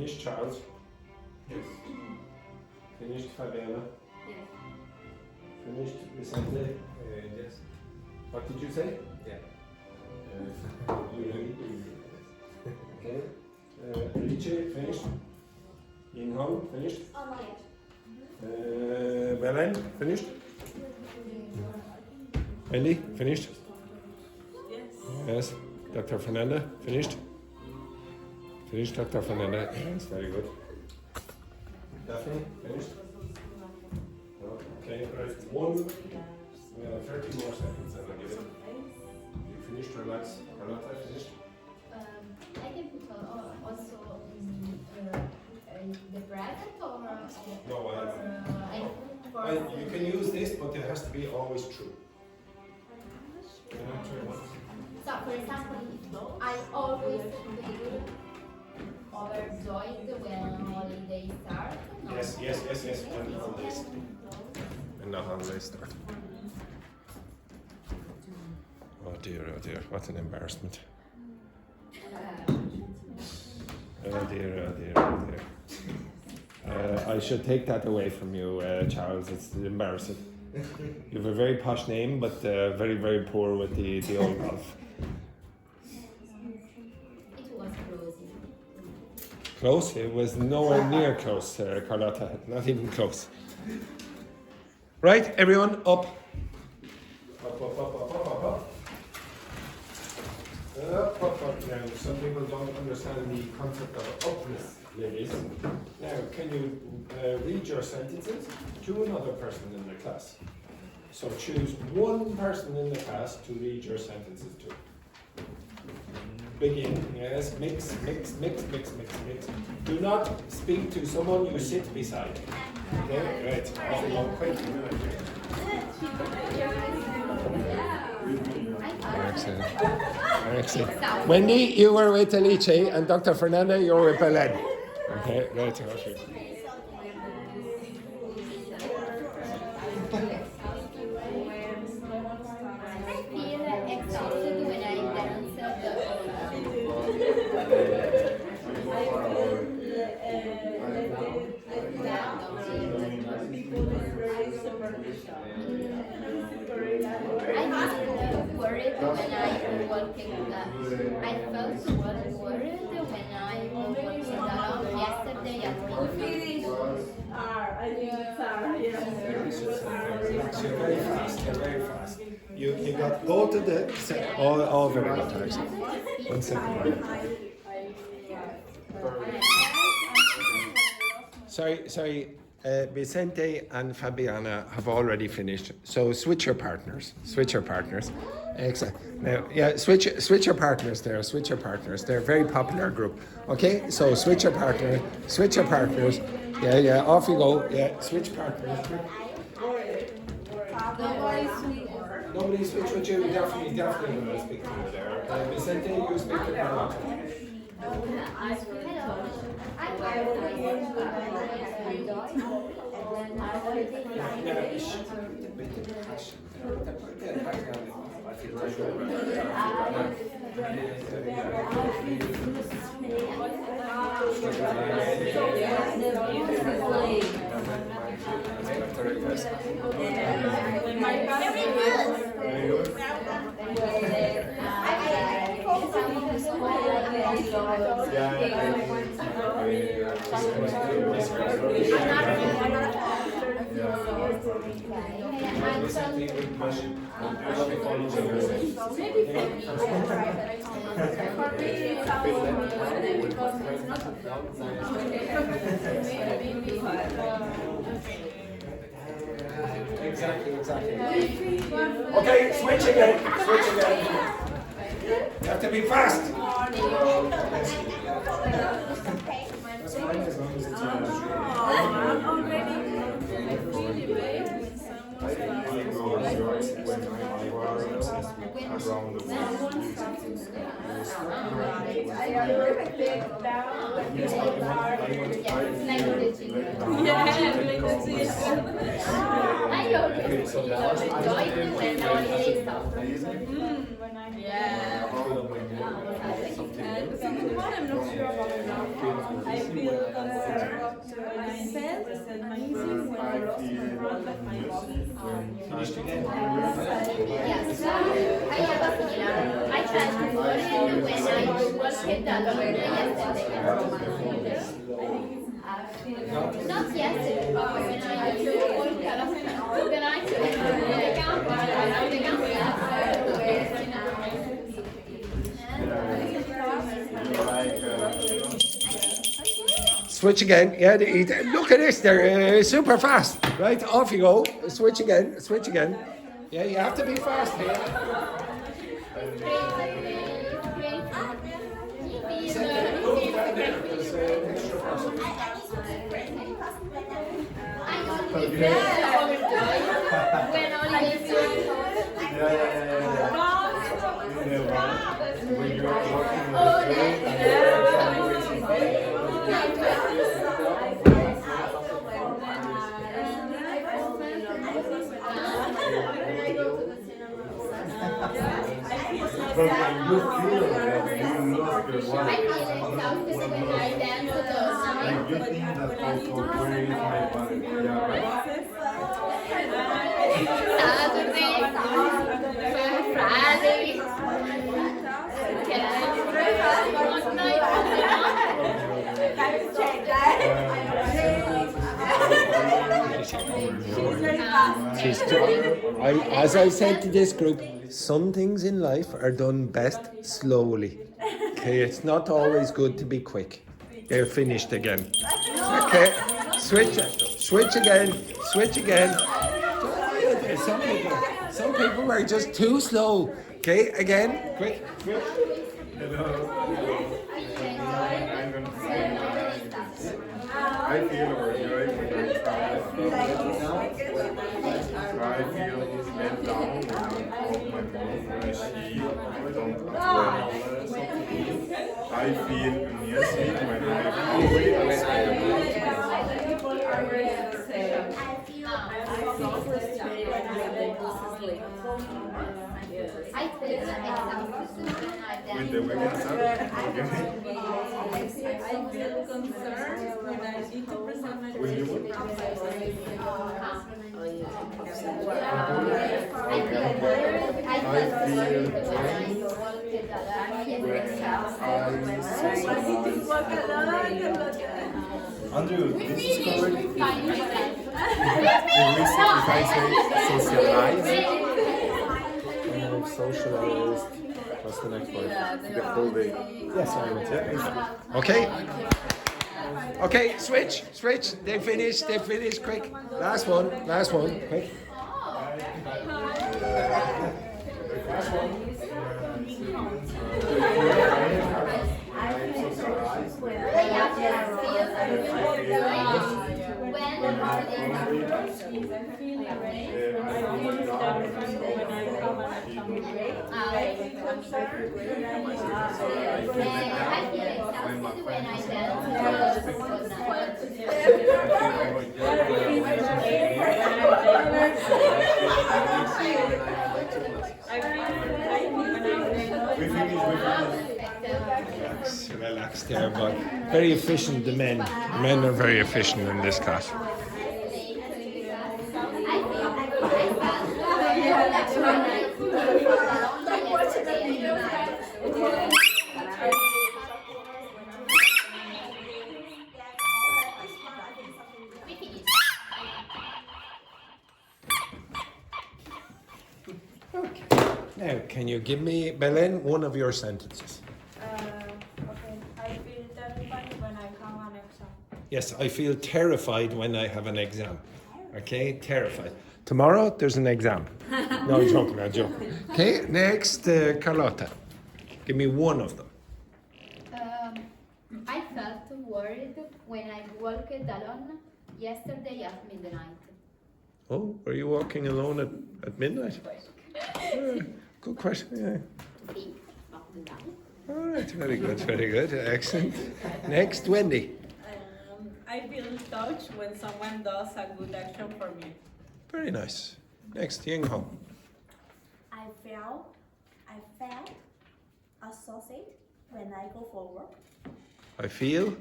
Finished, Charles?
Yes.
Finished, Fabiana?
Yes.
Finished, Vicente?
Yes.
What did you say?
Yeah.
Okay. Richie, finished? Inhong, finished? Belen, finished? Wendy, finished?
Yes.
Yes. Dr. Fernanda, finished? Finished, Dr. Fernanda. Yes, very good. Daphne, finished? Okay, right. 30 more seconds and I'll give it. You finished, relax. Carlotta, finished?
I can put also the bracket or
No, you can use this, but it has to be always true.
So, for example, I always feel overjoyed when holidays start. No.
Yes. When the holidays. When the holidays start. Oh dear, what an embarrassment. Oh dear. I should take that away from you, Charles. It's embarrassing. You have a very posh name, but very, very poor with the old golf.
It was closing.
Close? It was nowhere near close, Carlotta. Not even close. Right, everyone, up. Up. Now, some people don't understand the concept of upness, ladies. Now, can you read your sentences to another person in the class? So choose one person in the class to read your sentences to. Begin, yes, mix. Do not speak to someone you sit beside. Okay, right, off you go, quick. Excellent. Wendy, you were with Alice, and Dr. Fernanda, you were with Belen. Okay, right, okay.
I felt worried when I was walking along yesterday at work.
You're very fast. You got both of the all very good. Actually. 1 second. Sorry. Vicente and Fabiana have already finished. So switch your partners. Excellent. Now, yeah, switch your partners there. Switch your partners. They're a very popular group. Okay, so switch your partners. Yeah. Off you go. Yeah, switch partners. Nobody switch with you. Definitely going to speak to you there. Vicente, you speak to Carlotta. Exactly. Okay, switch again. You have to be fast. That's fine as long as it's
I'm not sure about that.
I feel concerned when I
felt
present my
uneasy
thesis
when I lost my brand of my bosses.
Finished again?
Yes, I have a similar. I felt worried when I walked alone yesterday. Not yesterday, but when I walked alone the night the
Switch again. Yeah, look at this. They're super fast. Right, off you go. Switch again. Switch again. Yeah, you have to be fast here.
When only
When you're walking on the street and but when you feel that you lost your
I
wallet,
feel exhausted when I dance alone.
and you think that also where is my wallet? Yeah, right?
Saturday, Friday. Can I want my
As I said to this group, some things in life are done best slowly. Okay, it's not always good to be quick. They're finished again. Okay, switch again, switch again. Some people are just too slow. Okay, again, quick, quick.
I'm gonna say I feel overjoyed when I start. I feel let down when I call my mom when she don't well. I feel music when I always
I feel exhausted when I
with the
dance.
weekend start.
I feel concerned when I need to present my
When you
thesis.
I felt worried when I walked alone yesterday.
Andrew, this is correct.
Find myself.
If I say socialize,
Socialized. What's the next word?
the whole day.
Yes, I would say. Okay. Okay, switch. They finish, quick. Last one, quick. Last one. Relax there, but very efficient, the men. The men are very efficient in this class. Now, can you give me, Belen, one of your sentences?
Okay, I feel terrified when I have an exam.
Yes, I feel terrified when I have an exam. Okay, terrified. Tomorrow, there's an exam. No, I'm joking. Okay, next, Carlotta. Give me one of them.
I felt worried when I walked alone yesterday at midnight.
Oh, were you walking alone at midnight? Good question, yeah.
Think about that.
All right, very good, excellent. Next, Wendy.
I feel touched when someone does a good action for me.
Very nice. Next, Ying Hong.
I felt associated
When I go for work.
I feel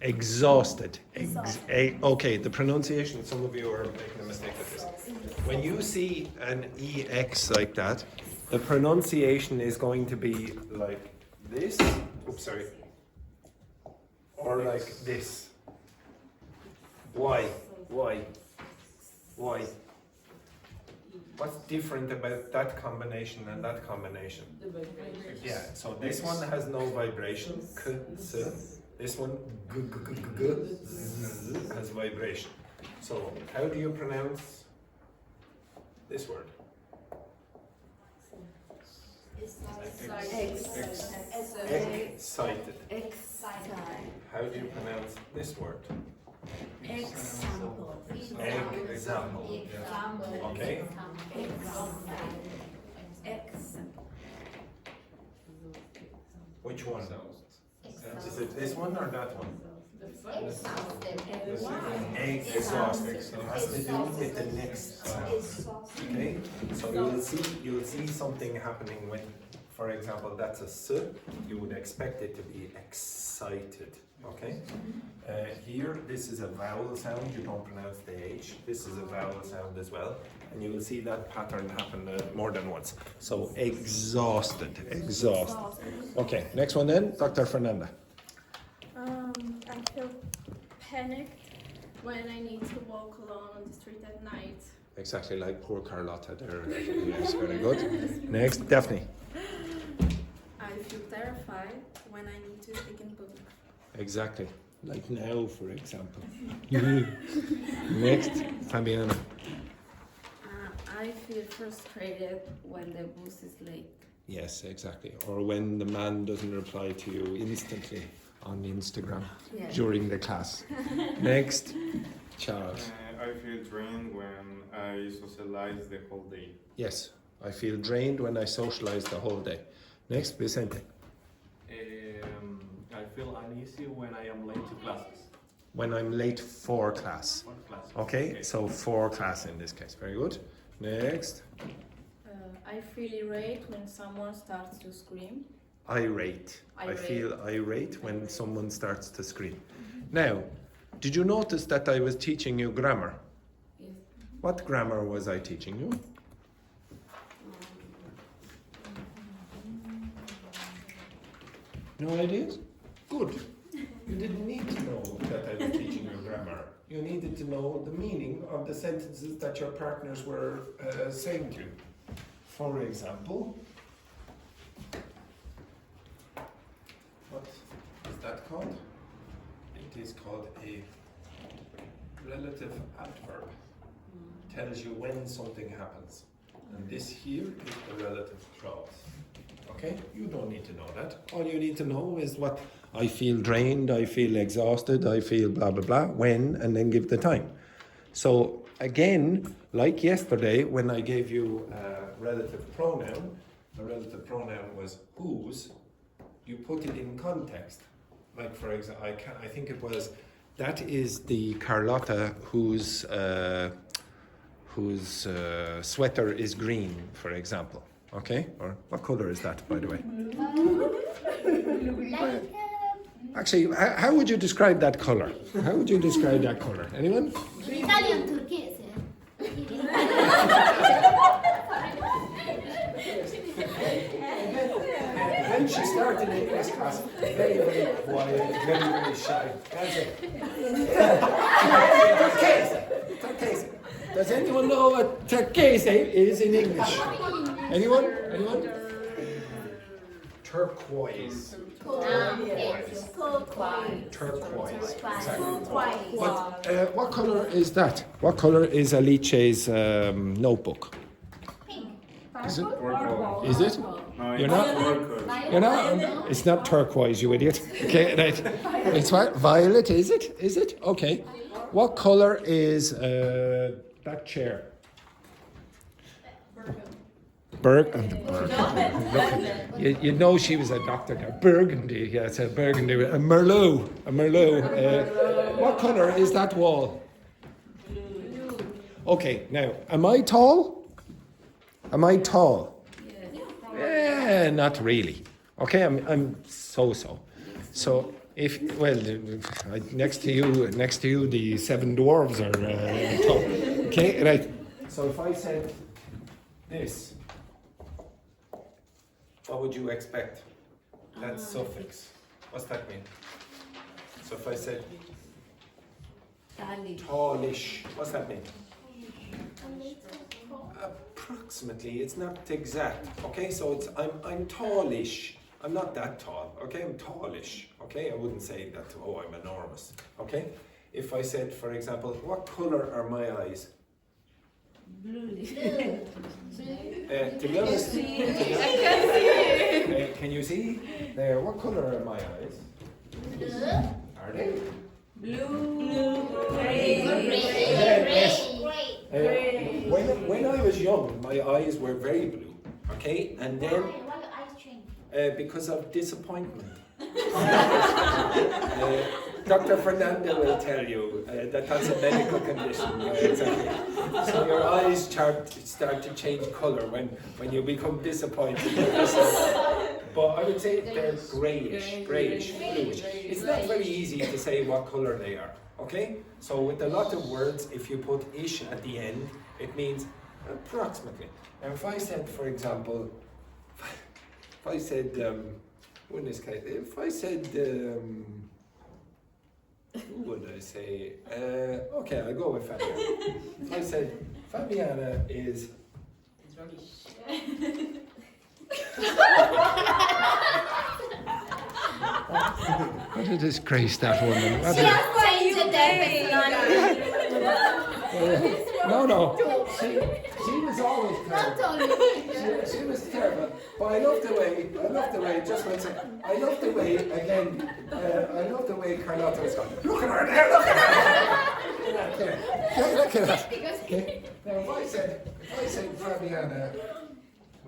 exhausted. Okay, the pronunciation, some of you are making a mistake with this. When you see an EX like that, the pronunciation is going to be like this. Oops, sorry. Or like this. Why? What's different about that combination and that combination? Yeah, so this one has no vibration. K, s. This one g, g, g, g, z, has vibration. So how do you pronounce this word? Excited. How do you pronounce this word?
Example.
Example. Okay. Which one? Is it this one or that one? Exhausted. It has to do with the next sound. Okay? So you'll see something happening when, for example, that's a s. You would expect it to be excited. Okay? Here, this is a vowel sound. You don't pronounce the H. This is a vowel sound as well. And you will see that pattern happen more than once. So, exhausted. Okay, next one then, Dr. Fernanda.
I feel panicked when I need to walk alone on the street at night.
Exactly like poor Carlotta there. Yes, very good. Next, Daphne.
I feel terrified when I need to speak in public.
Exactly. Like now, for example. Next, Fabiana.
I feel frustrated when the bus is late.
Yes, exactly. Or when the man doesn't reply to you instantly on Instagram during the class. Next, Charles.
I feel drained when I socialize the whole day.
Yes, I feel drained when I socialize the whole day. Next, Vicente.
I feel uneasy when I am late to classes.
When I'm late for class. Okay, so for class in this case. Very good. Next.
I feel irate when someone starts to scream.
Irate. I feel irate when someone starts to scream. Now, did you notice that I was teaching you grammar?
Yes.
What grammar was I teaching you? No ideas? Good. You didn't need to know that I was teaching you grammar. You needed to know the meaning of the sentences that your partners were saying to you. For example, what is that called? It is called a relative adverb. Tells you when something happens. And this here is the relative clause. Okay? You don't need to know that. All you need to know is what I feel drained, I feel exhausted, I feel blah, blah, blah, when, and then give the time. So again, like yesterday, when I gave you a relative pronoun, the relative pronoun was whose, you put it in context. Like for example, I think it was, that is the Carlotta whose sweater is green, for example. Okay? Or what color is that, by the way? Actually, how would you describe that color? How would you describe that color? Anyone?
Italian turquoise.
When she started in English class, very, very quiet, very, very shy. Turquoise. Does anyone know what turquoise is in English? Anyone? Turquoise. Turquoise. Exactly. But what color is that? What color is Alice's notebook?
Pink.
Is it?
Purple.
Is it?
No,
You're not?
turquoise.
You're not? It's not turquoise, you idiot. Okay, right. It's what? Violet, is it? Is it? Okay. What color is that chair? Burgundy. You know she was a doctor there. Burgundy, yeah, it's a burgundy. A Merlot. What colour is that wall? Okay, now, am I tall? Yeah, not really. Okay, I'm so. So if next to you, the seven dwarves are top. Okay, right. So if I said this, what would you expect? That suffix. What's that mean? So if I said tallish, what's that mean? Approximately. It's not exact. Okay, so it's I'm tallish. I'm not that tall. Okay, I'm tallish. Okay, I wouldn't say that. Oh, I'm enormous. Okay, if I said, for example, what color are my eyes?
Blue.
To be honest, can you see? There, what color are my eyes? Are they?
Blue.
When I was young, my eyes were very blue. Okay, and then because of disappointment. Dr. Fernando will tell you that that's a medical condition. Exactly. So your eyes start to change colour when you become disappointed. But I would say they're greyish, bluish. It's not very easy to say what colour they are. Okay? So with a lot of words, if you put ish at the end, it means approximately. And if I said, for example, if I said, in this case, if I said, who would I say? Okay, I'll go with Fabiana. If I said, Fabiana is... What a disgrace, that woman. No. She was always terrible. She was terrible. But I love the way, just one second. I love the way Carlotta was going, look at her there, look at her! Look at that. Okay. Now if I said Fabiana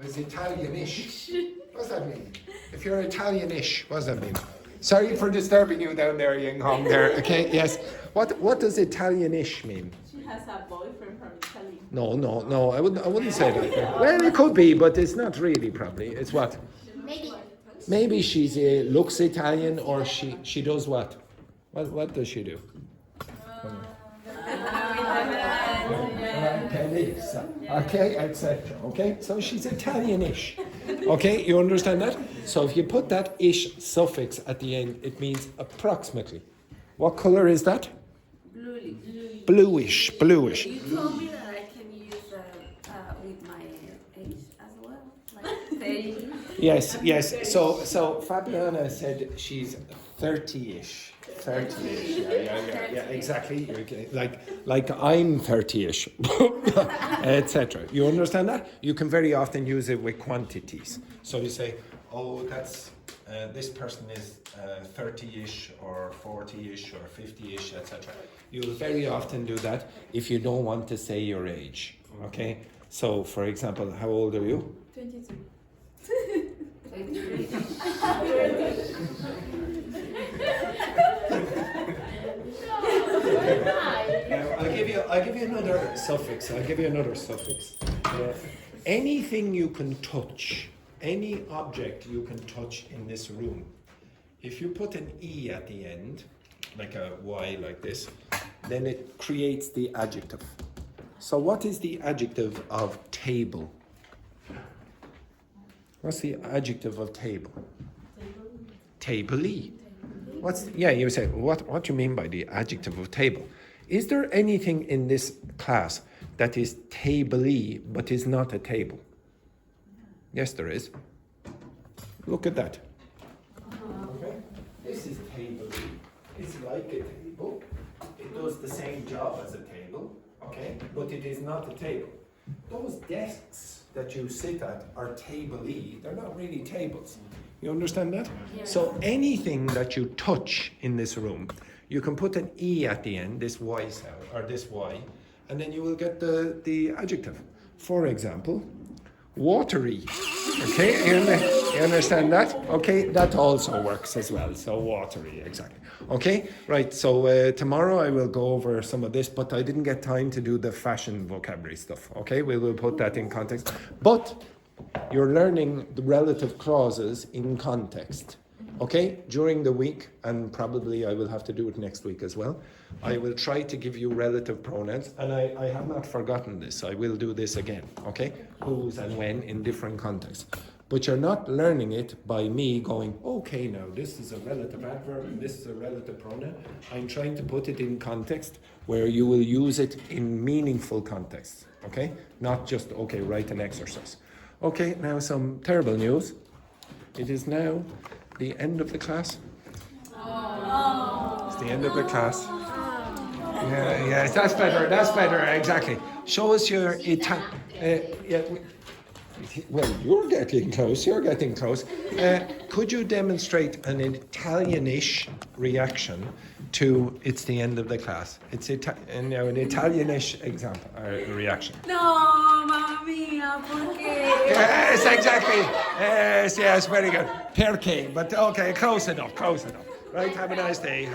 was Italian-ish, what's that mean? If you're Italian-ish, what does that mean? Sorry for disturbing you down there, Ying Hong there. Okay, yes. What does Italian-ish mean?
She has a boyfriend from Italy.
No. I wouldn't say that. Well, it could be, but it's not really. Probably. It's what? Maybe she's looks Italian, or she does what? What does she do? Okay, etc. Okay, so she's Italian-ish. Okay, you understand that? So if you put that ish suffix at the end, it means approximately. What color is that? Bluish.
You told me that I can use with my age as well, like 30.
Yes. So Fabiana said she's 30-ish. 30-ish. Yeah, exactly. Okay. Like I'm 30-ish, etc. You understand that? You can very often use it with quantities. So you say, oh, that's this person is 30-ish or 40-ish or 50-ish, etc. You'll very often do that if you don't want to say your age. Okay. So, for example, how old are you?
22.
I'll give you another suffix. Anything you can touch, any object you can touch in this room, if you put an E at the end, like a Y like this, then it creates the adjective. So what is the adjective of table? What's the adjective of table? Table-y. You say, what do you mean by the adjective of table? Is there anything in this class that is table-y but is not a table? Yes, there is. Look at that. Okay. This is table-y. It's like a table. It does the same job as a table, okay? But it is not a table. Those desks that you sit at are table-y. They're not really tables. You understand that? Yeah. So anything that you touch in this room, you can put an E at the end, this Y sound, or this Y, and then you will get the adjective. For example, watery. Okay, you understand that? Okay, that also works as well. So watery, exactly. Okay, right. So tomorrow I will go over some of this, but I didn't get time to do the fashion vocabulary stuff. Okay, we will put that in context. But You're learning the relative clauses in context. Okay? During the week, and probably I will have to do it next week as well, I will try to give you relative pronouns, and I have not forgotten this. I will do this again, okay? Whose and when in different contexts. But you're not learning it by me going, okay, now this is a relative adverb and this is a relative pronoun. I'm trying to put it in context where you will use it in meaningful contexts, okay? Not just, okay, write an exercise. Okay, now some terrible news. It is now the end of the class. It's the end of the class. Yeah, yes, that's better, exactly. Show us your well, you're getting close. Could you demonstrate an Italianish reaction to "it's the end of the class"? It's an Italianish example reaction.
No, mamma mia, porque?
Yes, exactly. Yes, very good. Perché? But okay, close enough. Right. Have a nice day.